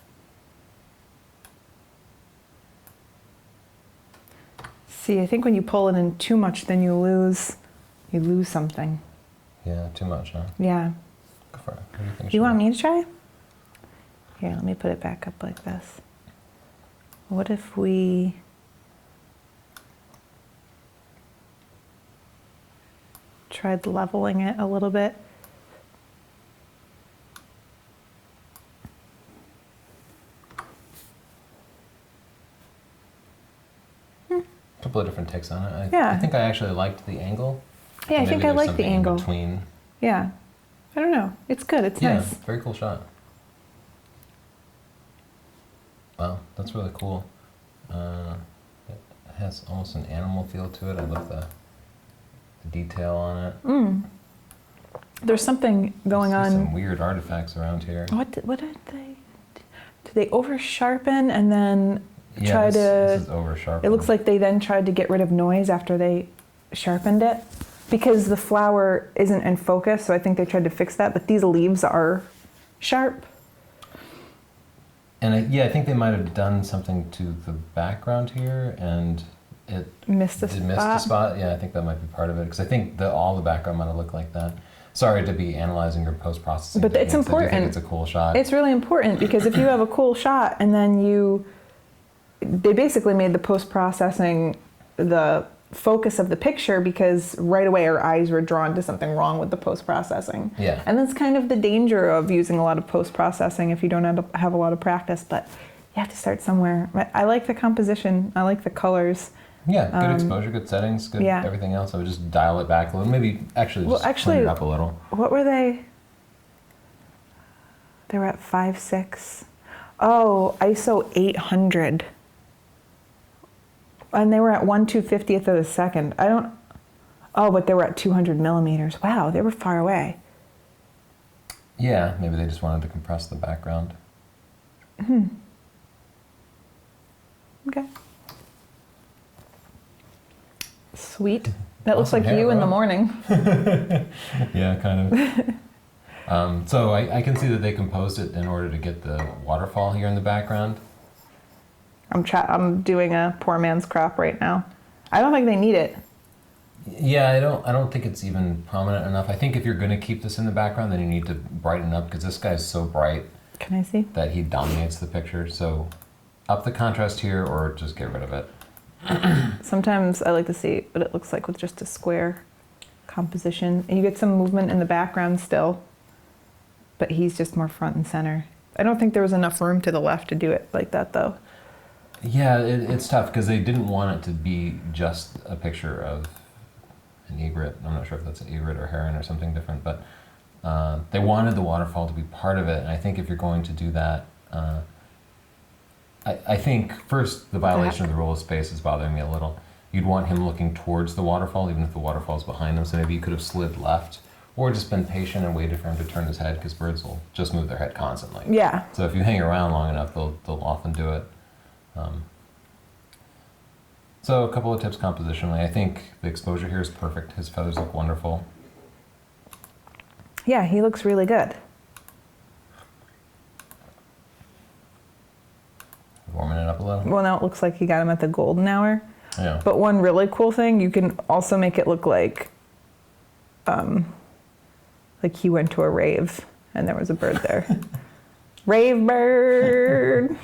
See, I think when you pull it in too much, then you lose something. Yeah, too much, huh? Yeah. Go for it. What do you think? You want me to try? Here, let me put it back up like this. What if we tried leveling it a little bit? A couple of different takes on it. Yeah. I think I actually liked the angle. Yeah, I Maybe think I there's like the something in angle. between. Yeah. I don't know. It's good. It's Yeah, nice. very cool shot. Wow, that's really cool. It has almost an animal feel to it. I love the detail on it. There's something going I see some on. weird artifacts around here. What did they? Did they over sharpen and then try this to? is over sharpened. It looks like they then tried to get rid of noise after they sharpened it, because the flower isn't in focus. So I think they tried to fix that. But these leaves are sharp. And I think they might have done something to the background here, and it Missed a missed a spot. Yeah, I think that might be part of it, because I think all the background might have looked like that. Sorry to be analyzing your post-processing. But it's techniques. I do important. think it's a cool shot. It's really important, because if you have a cool shot and then they basically made the post-processing the focus of the picture, because right away our eyes were drawn to something wrong with the post-processing. Yeah. And that's kind of the danger of using a lot of post-processing if you don't have a lot of practice, but you have to start somewhere. I like the composition. I like the colors. Yeah, good exposure, good settings, good everything else. I would just dial it back a little. Maybe actually clean it up a little. What were they? They were at 5.6. Oh, ISO 800. And they were at 1/250th of a second. But they were at 200 millimeters. Wow, they were far away. Yeah, maybe they just wanted to compress the background. Okay. Sweet. That looks Awesome like hair, you in the Rob. morning. Yeah, kind of. So I can see that they composed it in order to get the waterfall here in the background. I'm doing a poor man's crop right now. I don't think they need it. Yeah, I don't think it's even prominent enough. I think if you're going to keep this in the background, then you need to brighten up, because this guy's so bright Can I see? that he dominates the picture. So up the contrast here, or just get rid of it. Sometimes I like to see what it looks like with just a square composition. And you get some movement in the background still, but he's just more front and center. I don't think there was enough room to the left to do it like that, though. Yeah, it's tough, because they didn't want it to be just a picture of an egret. I'm not sure if that's an egret or heron or something different, but they wanted the waterfall to be part of it. And I think if you're going to do that, I think first the violation of the rule of space is bothering me a little. You'd want him looking towards the waterfall, even if the waterfall's behind him. So maybe you could have slid left, or just been patient and waited for him to turn his head, because birds will just move their head constantly. Yeah. So if you hang around long enough, they'll often do it. So a couple of tips compositionally. I think the exposure here is perfect. His feathers look wonderful. Yeah, he looks really good. Warming it up a little. Well, now it looks like he got him at the golden hour. Yeah. But one really cool thing, you can also make it look like he went to a rave and there was a bird there. Rave bird!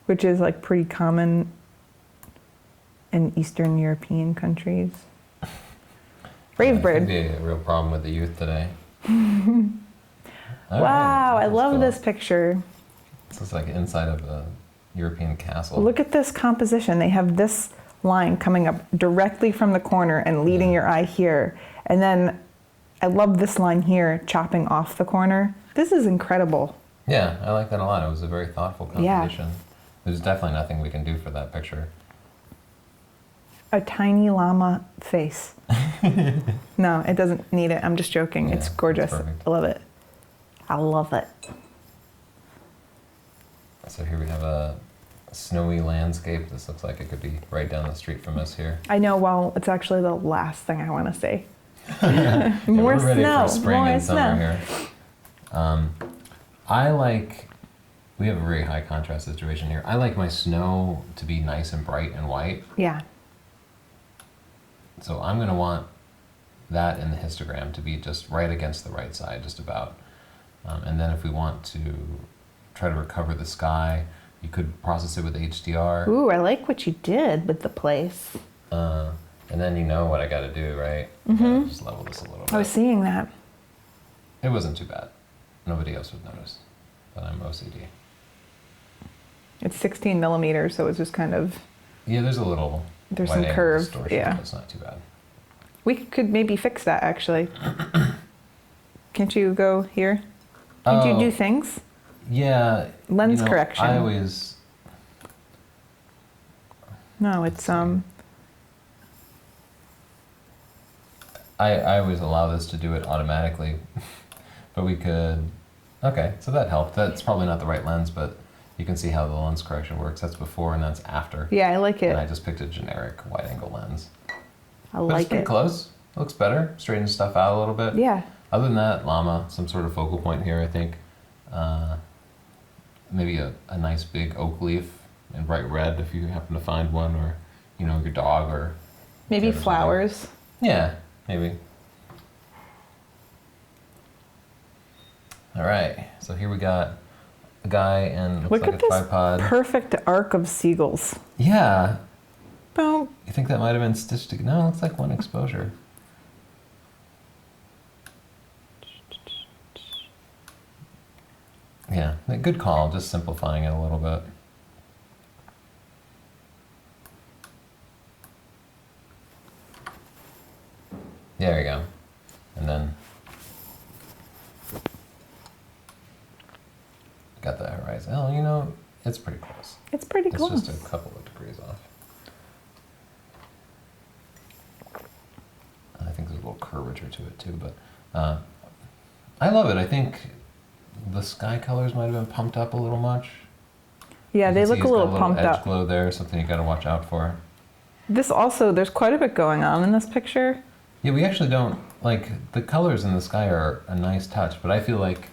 Which is like pretty common in Eastern European countries. Rave bird. Could be a real problem with the youth today. All Wow, right, I that's love cool. this picture. This is like inside of a European castle. Look at this composition. They have this line coming up directly from the corner and leading your eye here. And then I love this line here, chopping off the corner. This is incredible. Yeah, I like that a lot. It was a very thoughtful Yeah. composition. There's definitely nothing we can do for that picture. A tiny llama face. No, it doesn't need it. I'm just joking. Yeah, It's that's gorgeous. perfect. I love it. I love it. So here we have a snowy landscape. This looks like it could be right down the street from us here. I know, well, it's actually the last thing I want to say. Yeah, More we're ready snow. for spring More and summer snow. here. I like, we have a very high contrast situation here. I like my snow to be nice and bright and white. Yeah. So I'm gonna want that in the histogram to be just right against the right side, just about. And then if we want to try to recover the sky, you could process it with HDR. Ooh, I like what you did with the place. And then you know what I gotta do, right? Mm-hmm. Just level this a little bit. I was seeing that. It wasn't too bad. Nobody else would notice, but I'm OCD. It's 16 millimeters, so it's just kind of, Yeah, there's a little there's wide some angle curve. distortion, Yeah. but it's not too bad. We could maybe fix that actually. Can't you go here? Can't you Oh. do things? Yeah. Lens correction. I always, No, it's I always allow this to do it automatically, but we could, okay, so that helped. That's probably not the right lens, but you can see how the lens correction works. That's before and that's after. yeah, I like And I it. just picked a generic wide angle lens. I But it's like pretty it. close. Looks better. Straightens stuff out a little bit. Yeah. Other than that, llama, some sort of focal point here, I think. Maybe a nice big oak leaf in bright red if you happen to find one, or, you know, your dog, or... Maybe or something. flowers. Yeah, maybe. All right, so here we got a guy and looks Look like at a this tripod. perfect arc of seagulls. Yeah, Boom. you think that might have been stitched together? No, it looks like one exposure. Yeah, a good call, just simplifying it a little bit. There you go. And then got the horizon. Oh, you know, it's pretty close. It's pretty It's close. just a couple of degrees off. I think there's a little curvature to it too, but I love it. I think the sky colors might have been pumped up a little much. Yeah, You they can see look a he's got little pumped edge up. glow there, something you got to watch out for. This also, there's quite a bit going on in this picture. Yeah, we actually don't, like, the colors in the sky are a nice touch, but I feel like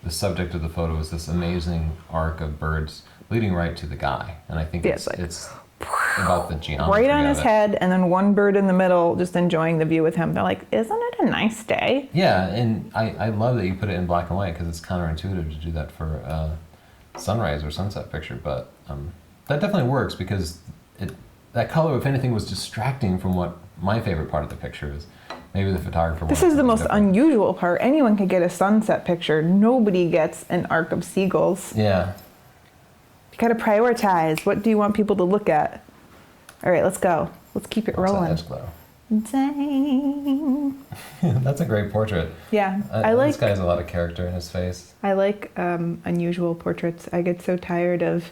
the subject of the photo is this amazing arc of birds leading right to the guy. And I think Yeah, it's, it's like, about the geometry Right on of his it. head, and then one bird in the middle just enjoying the view with him. They're like, isn't it a nice day? Yeah, and I love that you put it in black and white because it's counterintuitive to do that for a sunrise or sunset picture, but that definitely works because that color, if anything, was distracting from what my favorite part of the picture is. Maybe the photographer This wanted is the something most different. unusual part. Anyone can get a sunset picture. Nobody gets an arc of seagulls. Yeah. You gotta prioritize. What do you want people to look at? All right, let's go. Let's keep it What's that rolling. edge glow? Dang. That's a great portrait. Yeah, This guy has a lot of character in his face. I like unusual portraits. I get so tired of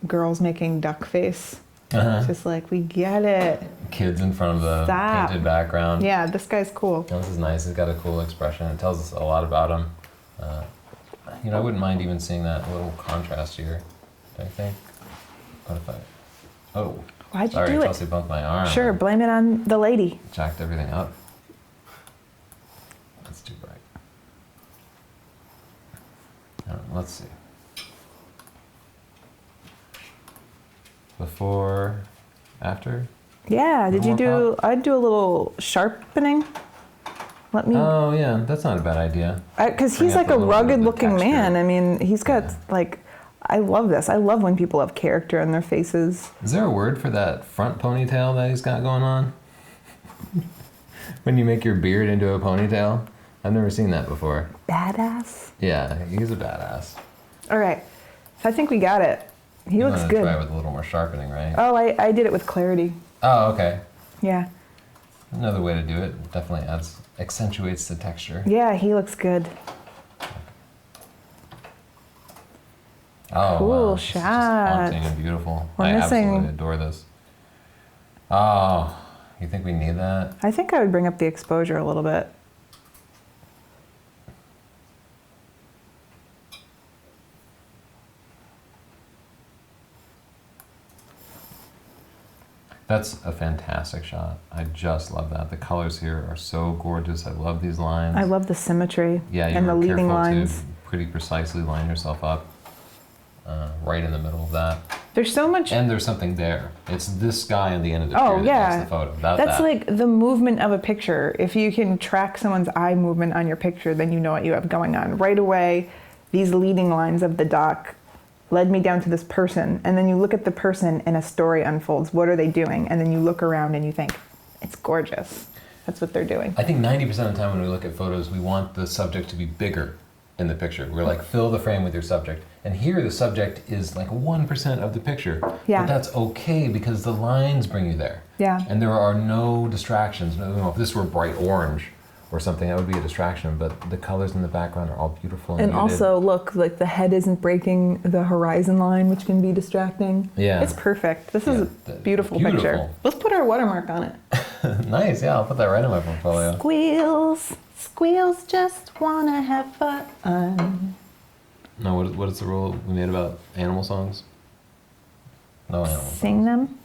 girls making duck face. It's just like, we get it. Kids in front of the Stop. painted background. Yeah, this guy's cool. Oh, this is nice. He's got a cool expression. It tells us a lot about him. You know, I wouldn't mind even seeing that little contrast here. Don't you think? What if I... Oh. Why'd you Sorry, do it? Chelsea bumped my arm. Sure, blame it on the lady. Jacked everything up. That's too bright. Let's see. Before, after? Yeah, did you more do, I'd do a little sharpening. Let me, Oh yeah, that's not a bad idea. because bring he's up like a a little bit of rugged the looking texture. man. I mean, he's got Yeah. like, I love this. I love when people have character in their faces. Is there a word for that front ponytail that he's got going on? When you make your beard into a ponytail? I've never seen that before. Badass. Yeah, he's a badass. All right. So I think we got it. He You looks wanna good. try with a little more sharpening, right? Oh, I did it with clarity. Oh, okay. Yeah. Another way to do it. Definitely accentuates the texture. Yeah, he looks good. Oh, Cool wow. This is just shot. haunting and beautiful. We're I missing- absolutely adore this. Oh, you think we need that? I think I would bring up the exposure a little bit. That's a fantastic shot. I just love that. The colors here are so gorgeous. I love these lines. I love the symmetry Yeah, you and the were leading careful lines. to pretty precisely line yourself up right in the middle of that. There's so much. And there's something there. It's this guy on the end of the Oh, pier that yeah. makes the photo. That's like the movement of a picture. If you can track someone's eye movement on your picture, then you know what you have going on. Right away, these leading lines of the doc led me down to this person. And then you look at the person and a story unfolds. What are they doing? And then you look around and you think, it's gorgeous. That's what they're doing. I think 90% of the time when we look at photos, we want the subject to be bigger in the picture. We're like, fill the frame with your subject. And here the subject is like 1% of the picture. Yeah. But that's okay because the lines bring you there. Yeah. And there are no distractions. No, if this were bright orange or something, that would be a distraction. But the colors in the background are all beautiful and And muted. also, look, like the head isn't breaking the horizon line, which can be distracting. Yeah. It's perfect. This is a Yeah, beautiful picture. beautiful. Let's put our watermark on it. Nice, yeah, I'll put that right in my portfolio. Squeals, squeals just wanna have fun. No, what is the rule we made about animal songs? No animal songs. Sing them.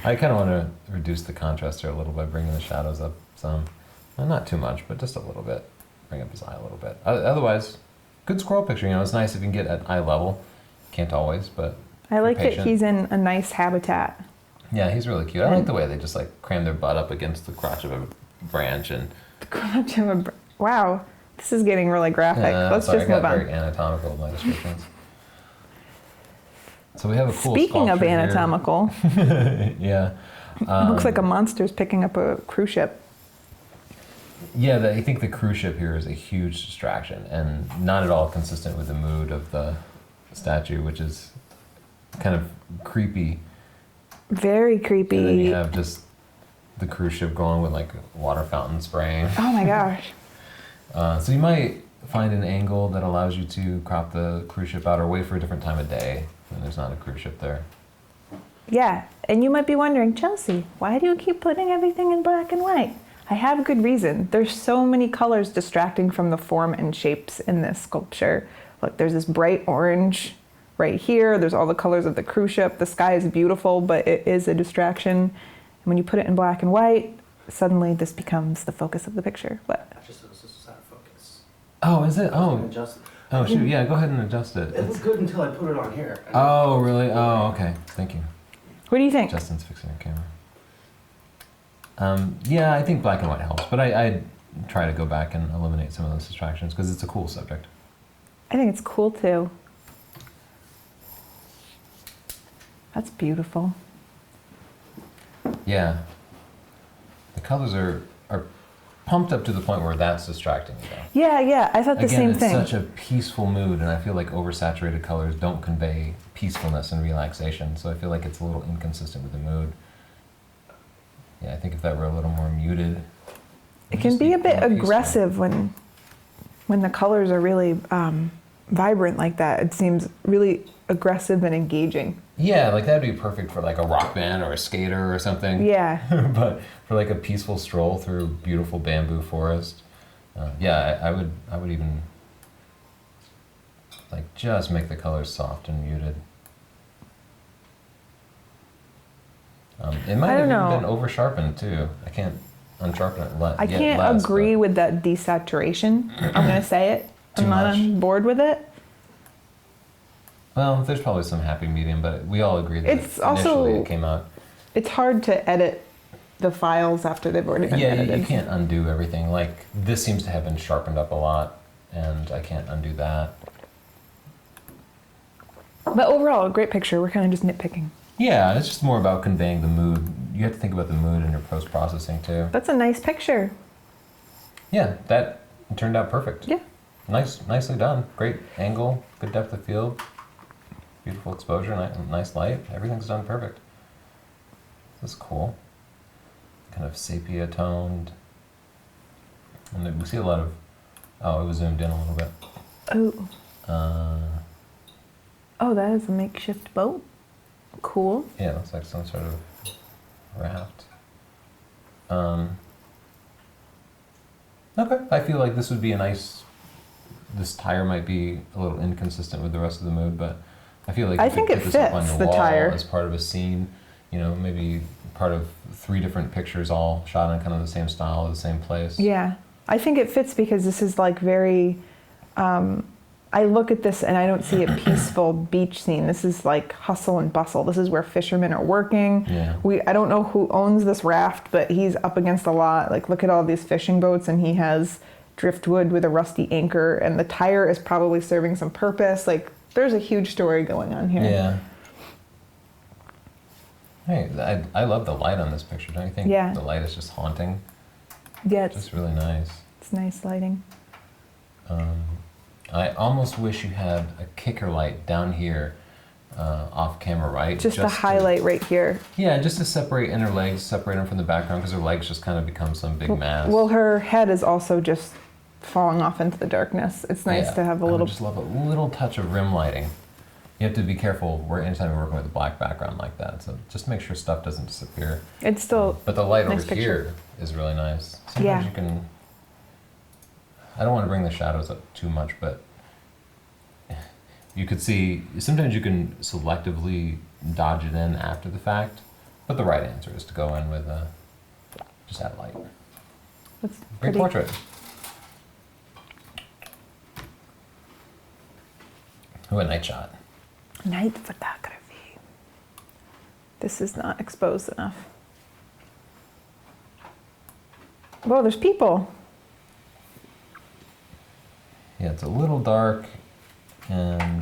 I kind of want to reduce the contrast here a little by bringing the shadows up some. Well, not too much, but just a little bit. Bring up his eye a little bit. Otherwise, good squirrel picture. You know, it's nice if you can get at eye level. Can't always, but I like that patient. he's in a nice habitat. Yeah, he's really cute. I like the way they just like cram their butt up against the crotch of a branch and. Wow, this is getting really graphic. Let's sorry, just I move got on. very anatomical with my descriptions. So we have a cool Speaking of sculpture here. anatomical, Yeah. it looks like a monster's picking up a cruise ship. Yeah, I think the cruise ship here is a huge distraction and not at all consistent with the mood of the statue, which is kind of creepy. Very creepy. And then you have just the cruise ship going with like water fountain spraying. Oh my gosh. So you might find an angle that allows you to crop the cruise ship out or wait for a different time of day when there's not a cruise ship there. Yeah, and you might be wondering, Chelsea, why do you keep putting everything in black and white? I have a good reason. There's so many colors distracting from the form and shapes in this sculpture. Look, there's this bright orange right here. There's all the colors of the cruise ship. The sky is beautiful, but it is a distraction. And when you put it in black and white, suddenly this becomes the focus of the picture. What? I just noticed this was out of focus. Oh, is it? I was Oh, gonna adjust it. oh shoot. Yeah, go ahead and adjust it. It looked good until I put it on here. Oh, really? Oh, okay. Thank you. What do you think? Justin's fixing your camera. Yeah, I think black and white helps, but I try to go back and eliminate some of those distractions because it's a cool subject. I think it's cool too. That's beautiful. Yeah. The colors are pumped up to the point where that's distracting you though. Yeah, yeah, I thought the Again, same it's thing. such a peaceful mood, and I feel like oversaturated colors don't convey peacefulness and relaxation, so I feel like it's a little inconsistent with the mood. Yeah, I think if that were a little more muted. It can be a bit aggressive when the colors are really vibrant like that. It seems really aggressive and engaging. Yeah, like that'd be perfect for like a rock band or a skater or something. Yeah. But for like a peaceful stroll through beautiful bamboo forest, yeah, I would even like just make the colors soft and muted. It might I have don't even know. been over sharpened too. I can't unsharpen it. I can't agree with that desaturation. I'm gonna say it. Too I'm not much. on board with it. Well, there's probably some happy medium, but we all agree that It's initially also- it came out. It's hard to edit the files after they've already been Yeah, edited. you can't undo everything. Like this seems to have been sharpened up a lot, and I can't undo that. But overall, a great picture. We're kind of just nitpicking. Yeah, it's just more about conveying the mood. You have to think about the mood in your post-processing too. That's a nice picture. Yeah, that turned out perfect. Yeah. Nicely done. Great angle, good depth of field, beautiful exposure, nice light. Everything's done perfect. This is cool. Kind of sepia toned. And then we see a lot of, oh, it was zoomed in a little bit. Oh. Uh, Oh, that is a makeshift boat. Cool. yeah, it looks like some sort of raft. Okay, I feel like this would be a nice, this tire might be a little inconsistent with the rest of the mood, but I feel like I you think could it put this up on fits your the wall tire. as part of a scene, you know, maybe part of 3 different pictures all shot in kind of the same style, the same place. Yeah. I think it fits because this is like very, I look at this and I don't see a peaceful beach scene. This is like hustle and bustle. This is where fishermen are working. Yeah. I don't know who owns this raft, but he's up against a lot. Like, look at all these fishing boats, and he has driftwood with a rusty anchor, and the tire is probably serving some purpose. Like, there's a huge story going on here. Yeah. Hey, I love the light on this picture. Don't you think? Yeah. The light is just haunting. Yeah, Just really nice. it's nice lighting. I almost wish you had a kicker light down here, off camera, right? Just a to- highlight right here. Yeah, just to separate inner legs, separate them from the background, because her legs just kind of become some big mass. Well, her head is also just falling off into the darkness. It's nice Yeah, to have a I would little. just love a little touch of rim lighting. You have to be careful anytime you're working with a black background like that. So just make sure stuff doesn't disappear. It's still. But the light Nice over picture. here is really nice. Sometimes Yeah. you can. I don't want to bring the shadows up too much, but you could see. Sometimes you can selectively dodge it in after the fact, but the right answer is to go in with just add light. It's Great pretty. portrait. Ooh, a night shot. Night photography. This is not exposed enough. Whoa, there's people. Yeah, it's a little dark, and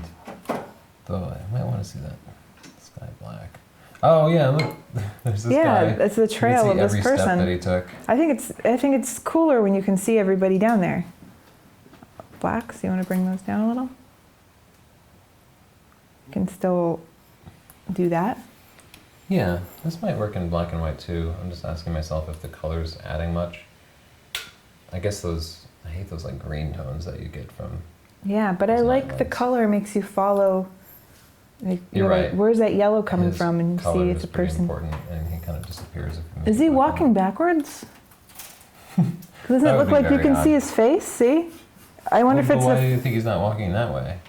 though I might want to see that sky black. Oh yeah, look, there's this guy. Yeah, it's the You can trail see of this every step person. that he took. I think it's cooler when you can see everybody down there. Blacks, you want to bring those down a little? You can still do that. Yeah, this might work in black and white too. I'm just asking myself if the color's adding much. I guess I hate those like green tones that you get from. Yeah, but I Those like night the lights. color makes you follow. Like, You're like, right. where's that yellow coming His from? And you color see it's is a pretty person. important, and he kind of disappears. If you Is make he it black and walking white. backwards? Doesn't That it would look be like you very can odd. see his face? See? I wonder Well, if it's why the. do you think he's not walking that way?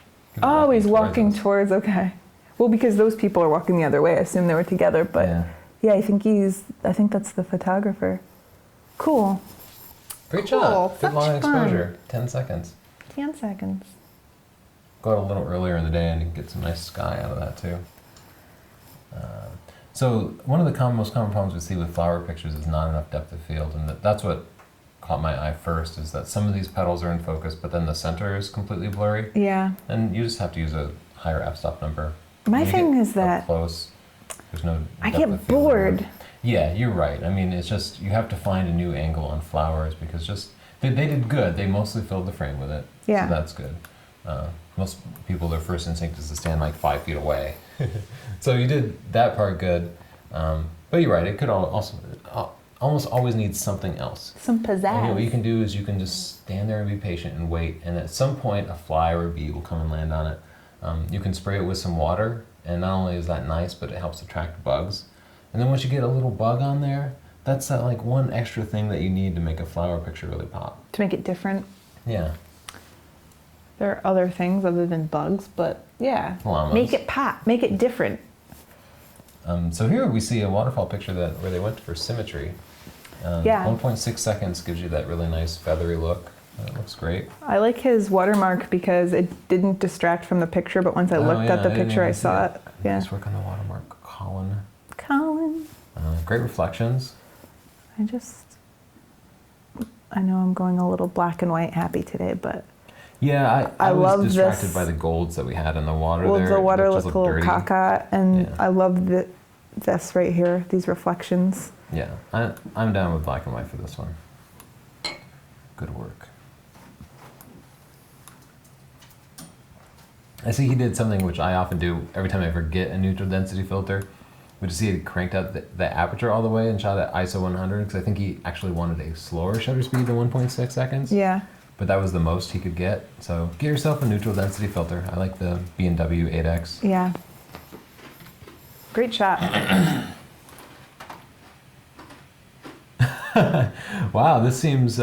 Oh, he's towards walking us. towards. Okay. Well, because those people are walking the other way. I assume they were together, but Yeah. I think that's the photographer. Cool. Great Cool, shot. Good such long fun. exposure. 10 seconds. 10 seconds. Go out a little earlier in the day and you can get some nice sky out of that too. So one of the most common problems we see with flower pictures is not enough depth of field, and that's what caught my eye first, is that some of these petals are in focus, but then the center is completely blurry, Yeah. and you just have to use a higher f-stop number. My When you thing get is up that close, there's no I depth of get field anymore. bored. Yeah, you're right. I mean, it's just, you have to find a new angle on flowers, because just, they did good. They mostly filled the frame with it. Yeah. So that's good. Most people, their first instinct is to stand like 5 feet away. So you did that part good. But you're right, it could also almost always need something else. Some And what you pizzazz. can do is you can just stand there and be patient and wait, and at some point a fly or a bee will come and land on it. You can spray it with some water, and not only is that nice, but it helps attract bugs. And then once you get a little bug on there, that's that like one extra thing that you need to make a flower picture really pop. To make it different. Yeah. There are other things other than bugs, but yeah. Llamas. Make it pop. Make it different. So here we see a waterfall picture where they went for symmetry. Yeah. 1.6 seconds gives you that really nice feathery look. It looks great. I like his watermark because it didn't distract from the picture, but once I looked at the didn't picture, I even see saw it. Yeah. Nice work on the watermark, Colin. Colin. Great reflections. I know I'm going a little black and white happy today, but Yeah, I I was love distracted this. by the golds that we had in the water well, there. the water It looked just a little dirty. caca, and Yeah. I love this right here, these reflections. Yeah, I'm down with black and white for this one. Good work. I see he did something which I often do every time I ever get a neutral density filter, which is he cranked out the aperture all the way and shot at ISO 100, because I think he actually wanted a slower shutter speed than 1.6 seconds. Yeah. But that was the most he could get. So get yourself a neutral density filter. I like the B&W 8X. Yeah. Great shot. Wow, this seems,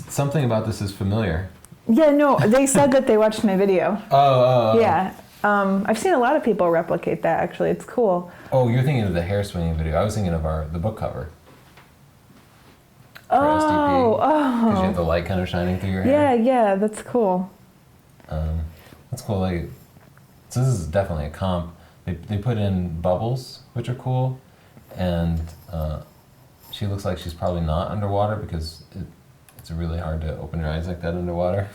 something about this is familiar. Yeah, no, they said that they watched my video. Oh. Yeah. I've seen a lot of people replicate that, actually. It's cool. Oh, you're thinking of the hair swinging video. I was thinking of the book cover. For SDP. Because you have the light kind of shining through your hair. Yeah, that's cool. That's cool. Like, so this is definitely a comp. They put in bubbles, which are cool, and she looks like she's probably not underwater because it's really hard to open your eyes like that underwater.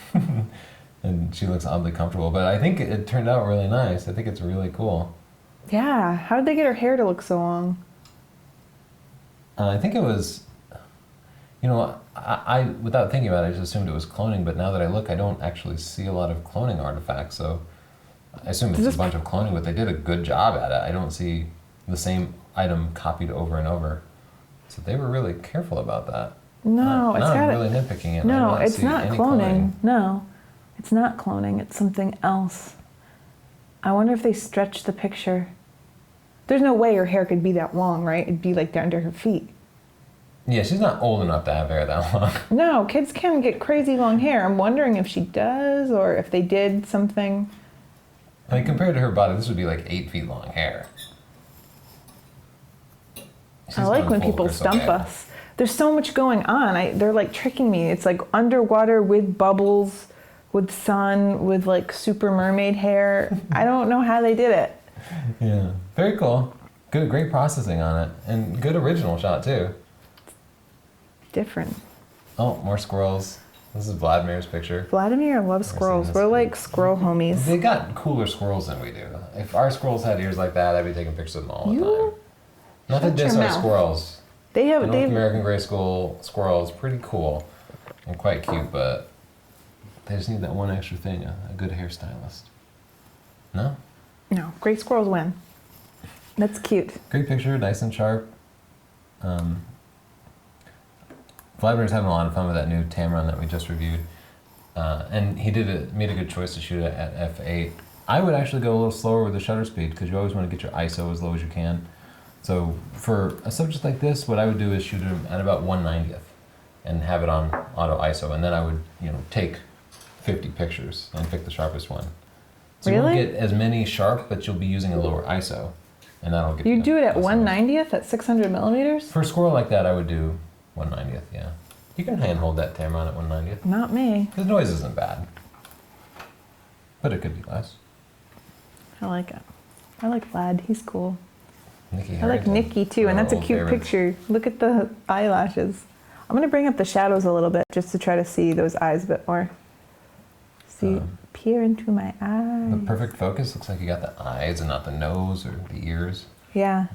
And she looks oddly comfortable, but I think it turned out really nice. I think it's really cool. Yeah, how did they get her hair to look so long? I think it was, I without thinking about it, I just assumed it was cloning, but now that I look, I don't actually see a lot of cloning artifacts, so I assume it's a bunch of cloning, but they did a good job at it. I don't see the same item copied over and over. So they were really careful about that. No, now I'm really nitpicking it. No, it's not cloning. No, it's not cloning. It's something else. I wonder if they stretched the picture. There's no way her hair could be that long, right? It'd be like down to her feet. Yeah, she's not old enough to have hair that long. No, kids can get crazy long hair. I'm wondering if she does or if they did something. I mean, compared to her body, this would be like 8 feet long hair. I like when people stump us. There's so much going on. They're like tricking me. It's like underwater with bubbles, with sun, with like super mermaid hair. I don't know how they did it. Yeah, very cool. Good, great processing on it, and good original shot too. Different. Oh, more squirrels. This is Vladimir's picture. Vladimir loves squirrels. We're like squirrel homies. They got cooler squirrels than we do. If our squirrels had ears like that, I'd be taking pictures of them all the time. Not to diss our squirrels. They have North American gray squirrels, pretty cool and quite cute, but they just need that one extra thing, a good hairstylist. No? No, great squirrels win. That's cute. Great picture, nice and sharp. Vladimir's having a lot of fun with that new Tamron that we just reviewed. And he made a good choice to shoot it at f8. I would actually go a little slower with the shutter speed because you always want to get your ISO as low as you can. So for a subject like this, what I would do is shoot him at about 1/90th and have it on auto ISO, and then I would, take 50 pictures and pick the sharpest one. So you won't get as many sharp, but you'll be using a lower ISO, and that'll get you. You do it at 1/90th at 600 millimeters? For a squirrel like that, I would do 1/90th. Yeah, you can hand hold that Tamron at 1/90th. Not me. The noise isn't bad, but it could be less. I like it. I like Vlad. He's cool. Nikki I like Nikki too, and that's a cute picture. Look at the eyelashes. I'm gonna bring up the shadows a little bit just to try to see those eyes a bit more. See, peer into my eyes. The perfect focus looks like you got the eyes and not the nose or the ears. Yeah.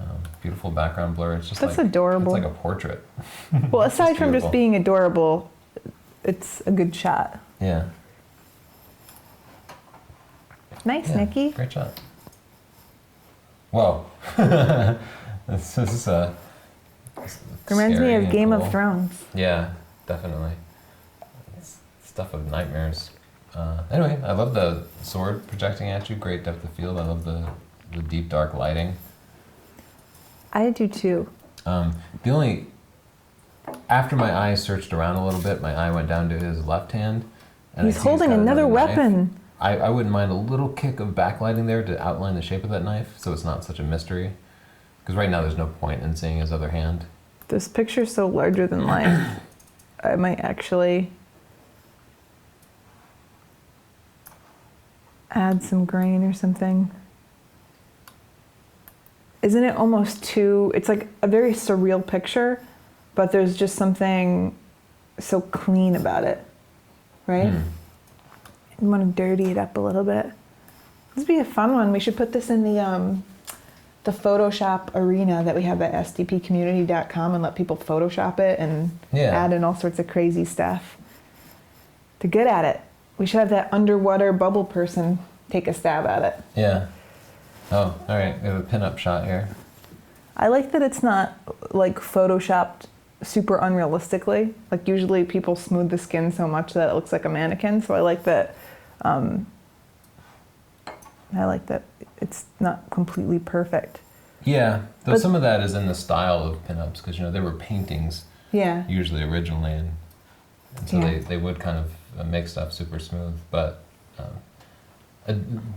Beautiful background blur. It's just that's adorable. It's like a portrait. Well, aside from just being adorable, it's a good shot. Yeah. Nice, Nikki. Great shot. Whoa. This is reminds me of Game of Thrones. Yeah, definitely. It's stuff of nightmares. Anyway, I love the sword projecting at you. Great depth of field. I love the deep dark lighting. I do too. After my eye searched around a little bit, my eye went down to his left hand. And he's holding another weapon. I wouldn't mind a little kick of backlighting there to outline the shape of that knife so it's not such a mystery. Because right now there's no point in seeing his other hand. This picture's so larger than life. I might actually add some grain or something. Isn't it almost too, it's like a very surreal picture, but there's just something so clean about it, right? You want to dirty it up a little bit. This would be a fun one. We should put this in the the Photoshop arena that we have at sdpcommunity.com and let people Photoshop it and add in all sorts of crazy stuff. They're good at it. We should have that underwater bubble person take a stab at it. Yeah. Oh, all right. We have a pinup shot here. I like that it's not like Photoshopped super unrealistically. Like usually people smooth the skin so much that it looks like a mannequin. So I like that. It's not completely perfect. Yeah, though some of that is in the style of pinups because they were paintings. Yeah. Usually originally, and so they would kind of make stuff super smooth. But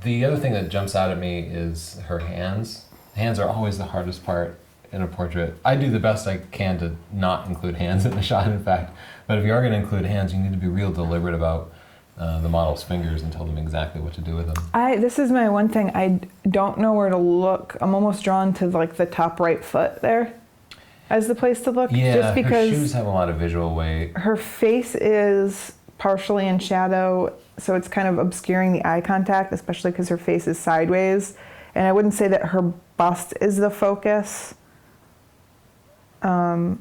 the other thing that jumps out at me is her hands. Hands are always the hardest part in a portrait. I do the best I can to not include hands in the shot, in fact. But if you are going to include hands, you need to be real deliberate about the model's fingers and tell them exactly what to do with them. This is my one thing. I don't know where to look. I'm almost drawn to like the top right foot there as the place to look. Yeah, just because her shoes have a lot of visual weight. Her face is partially in shadow, so it's kind of obscuring the eye contact, especially because her face is sideways. And I wouldn't say that her bust is the focus. I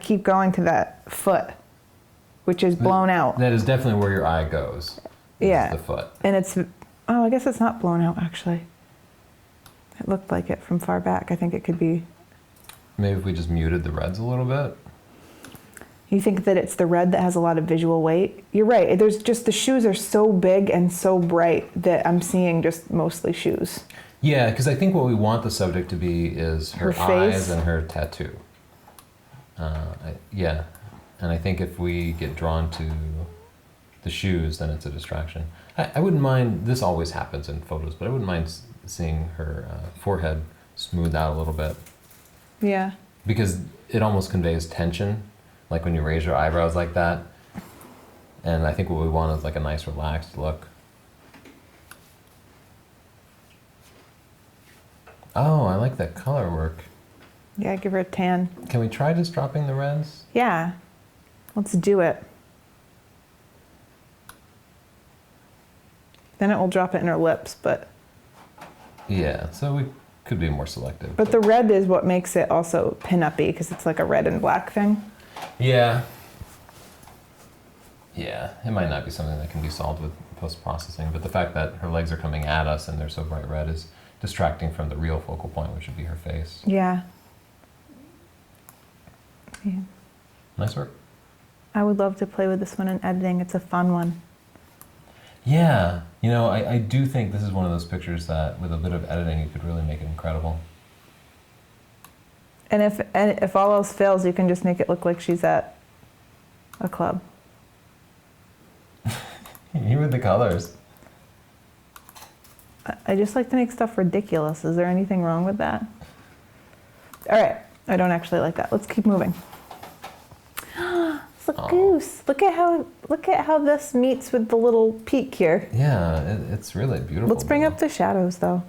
keep going to that foot, which is blown out. That is definitely where your eye goes. Yeah. The foot. And I guess it's not blown out, actually. It looked like it from far back. I think it could be. Maybe if we just muted the reds a little bit. You think that it's the red that has a lot of visual weight? You're right. There's just, the shoes are so big and so bright that I'm seeing just mostly shoes. Yeah, because I think what we want the subject to be is her face eyes and her tattoo. Yeah, and I think if we get drawn to the shoes, then it's a distraction. I wouldn't mind, this always happens in photos, but I wouldn't mind seeing her forehead smooth out a little bit. Yeah. Because it almost conveys tension, like when you raise your eyebrows like that. And I think what we want is like a nice relaxed look. Oh, I like that color work. Yeah, give her a tan. Can we try just dropping the reds? Yeah. Let's do it. Then it will drop it in her lips, but... Yeah, so we could be more selective. But the red is what makes it also pin-uppy, because it's like a red and black thing. Yeah. Yeah, it might not be something that can be solved with post-processing, but the fact that her legs are coming at us and they're so bright red is distracting from the real focal point, which would be her face. Yeah. Nice work. I would love to play with this one in editing. It's a fun one. Yeah, I do think this is one of those pictures that with a bit of editing you could really make it incredible. And if all else fails, you can just make it look like she's at a club. You with the colors. I just like to make stuff ridiculous. Is there anything wrong with that? All right, I don't actually like that. Let's keep moving. It's a goose. Look at how this meets with the little peak here. Yeah, it's really beautiful. Let's bring up the shadows though.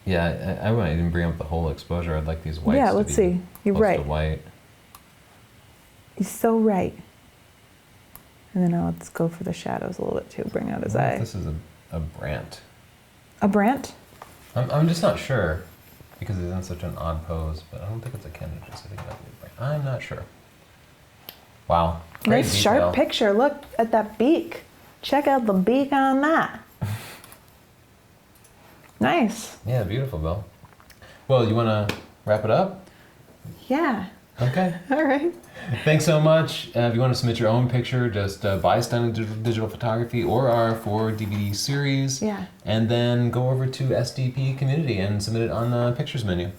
Yeah, I wouldn't even bring up the whole exposure. I'd like these whites Yeah, to let's be see. You're close right. to white. He's so right. And then let's go for the shadows a little bit too. Bring out his eye. This is a Brant. A Brant? I'm just not sure because he's in such an odd pose, but I don't think it's a Canada. I think it might be a Brant. I'm not sure. Wow. Great Nice detail. sharp picture. Look at that beak. Check out the beak on that. Nice. Yeah, beautiful, Bill. Well, you want to wrap it up? Yeah. Okay. All right. Thanks so much. If you want to submit your own picture, just buy Stunning Digital Photography or our 4 DVD series. Yeah. And then go over to SDP Community and submit it on the pictures menu.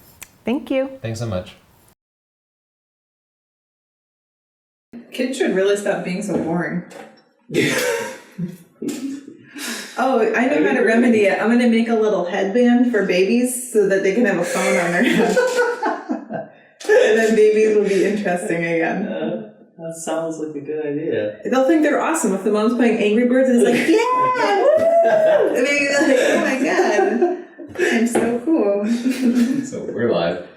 Thank you. Thanks so much. Kids should really stop being so boring. Oh, I know how to remedy it. I'm going to make a little headband for babies so that they can have a phone on their head. And then babies will be interesting again. That sounds like a good idea. They'll think they're awesome if the mom's playing Angry Birds and it's like, yeah, woo! And maybe they're like, oh my god, I'm so cool. So we're live.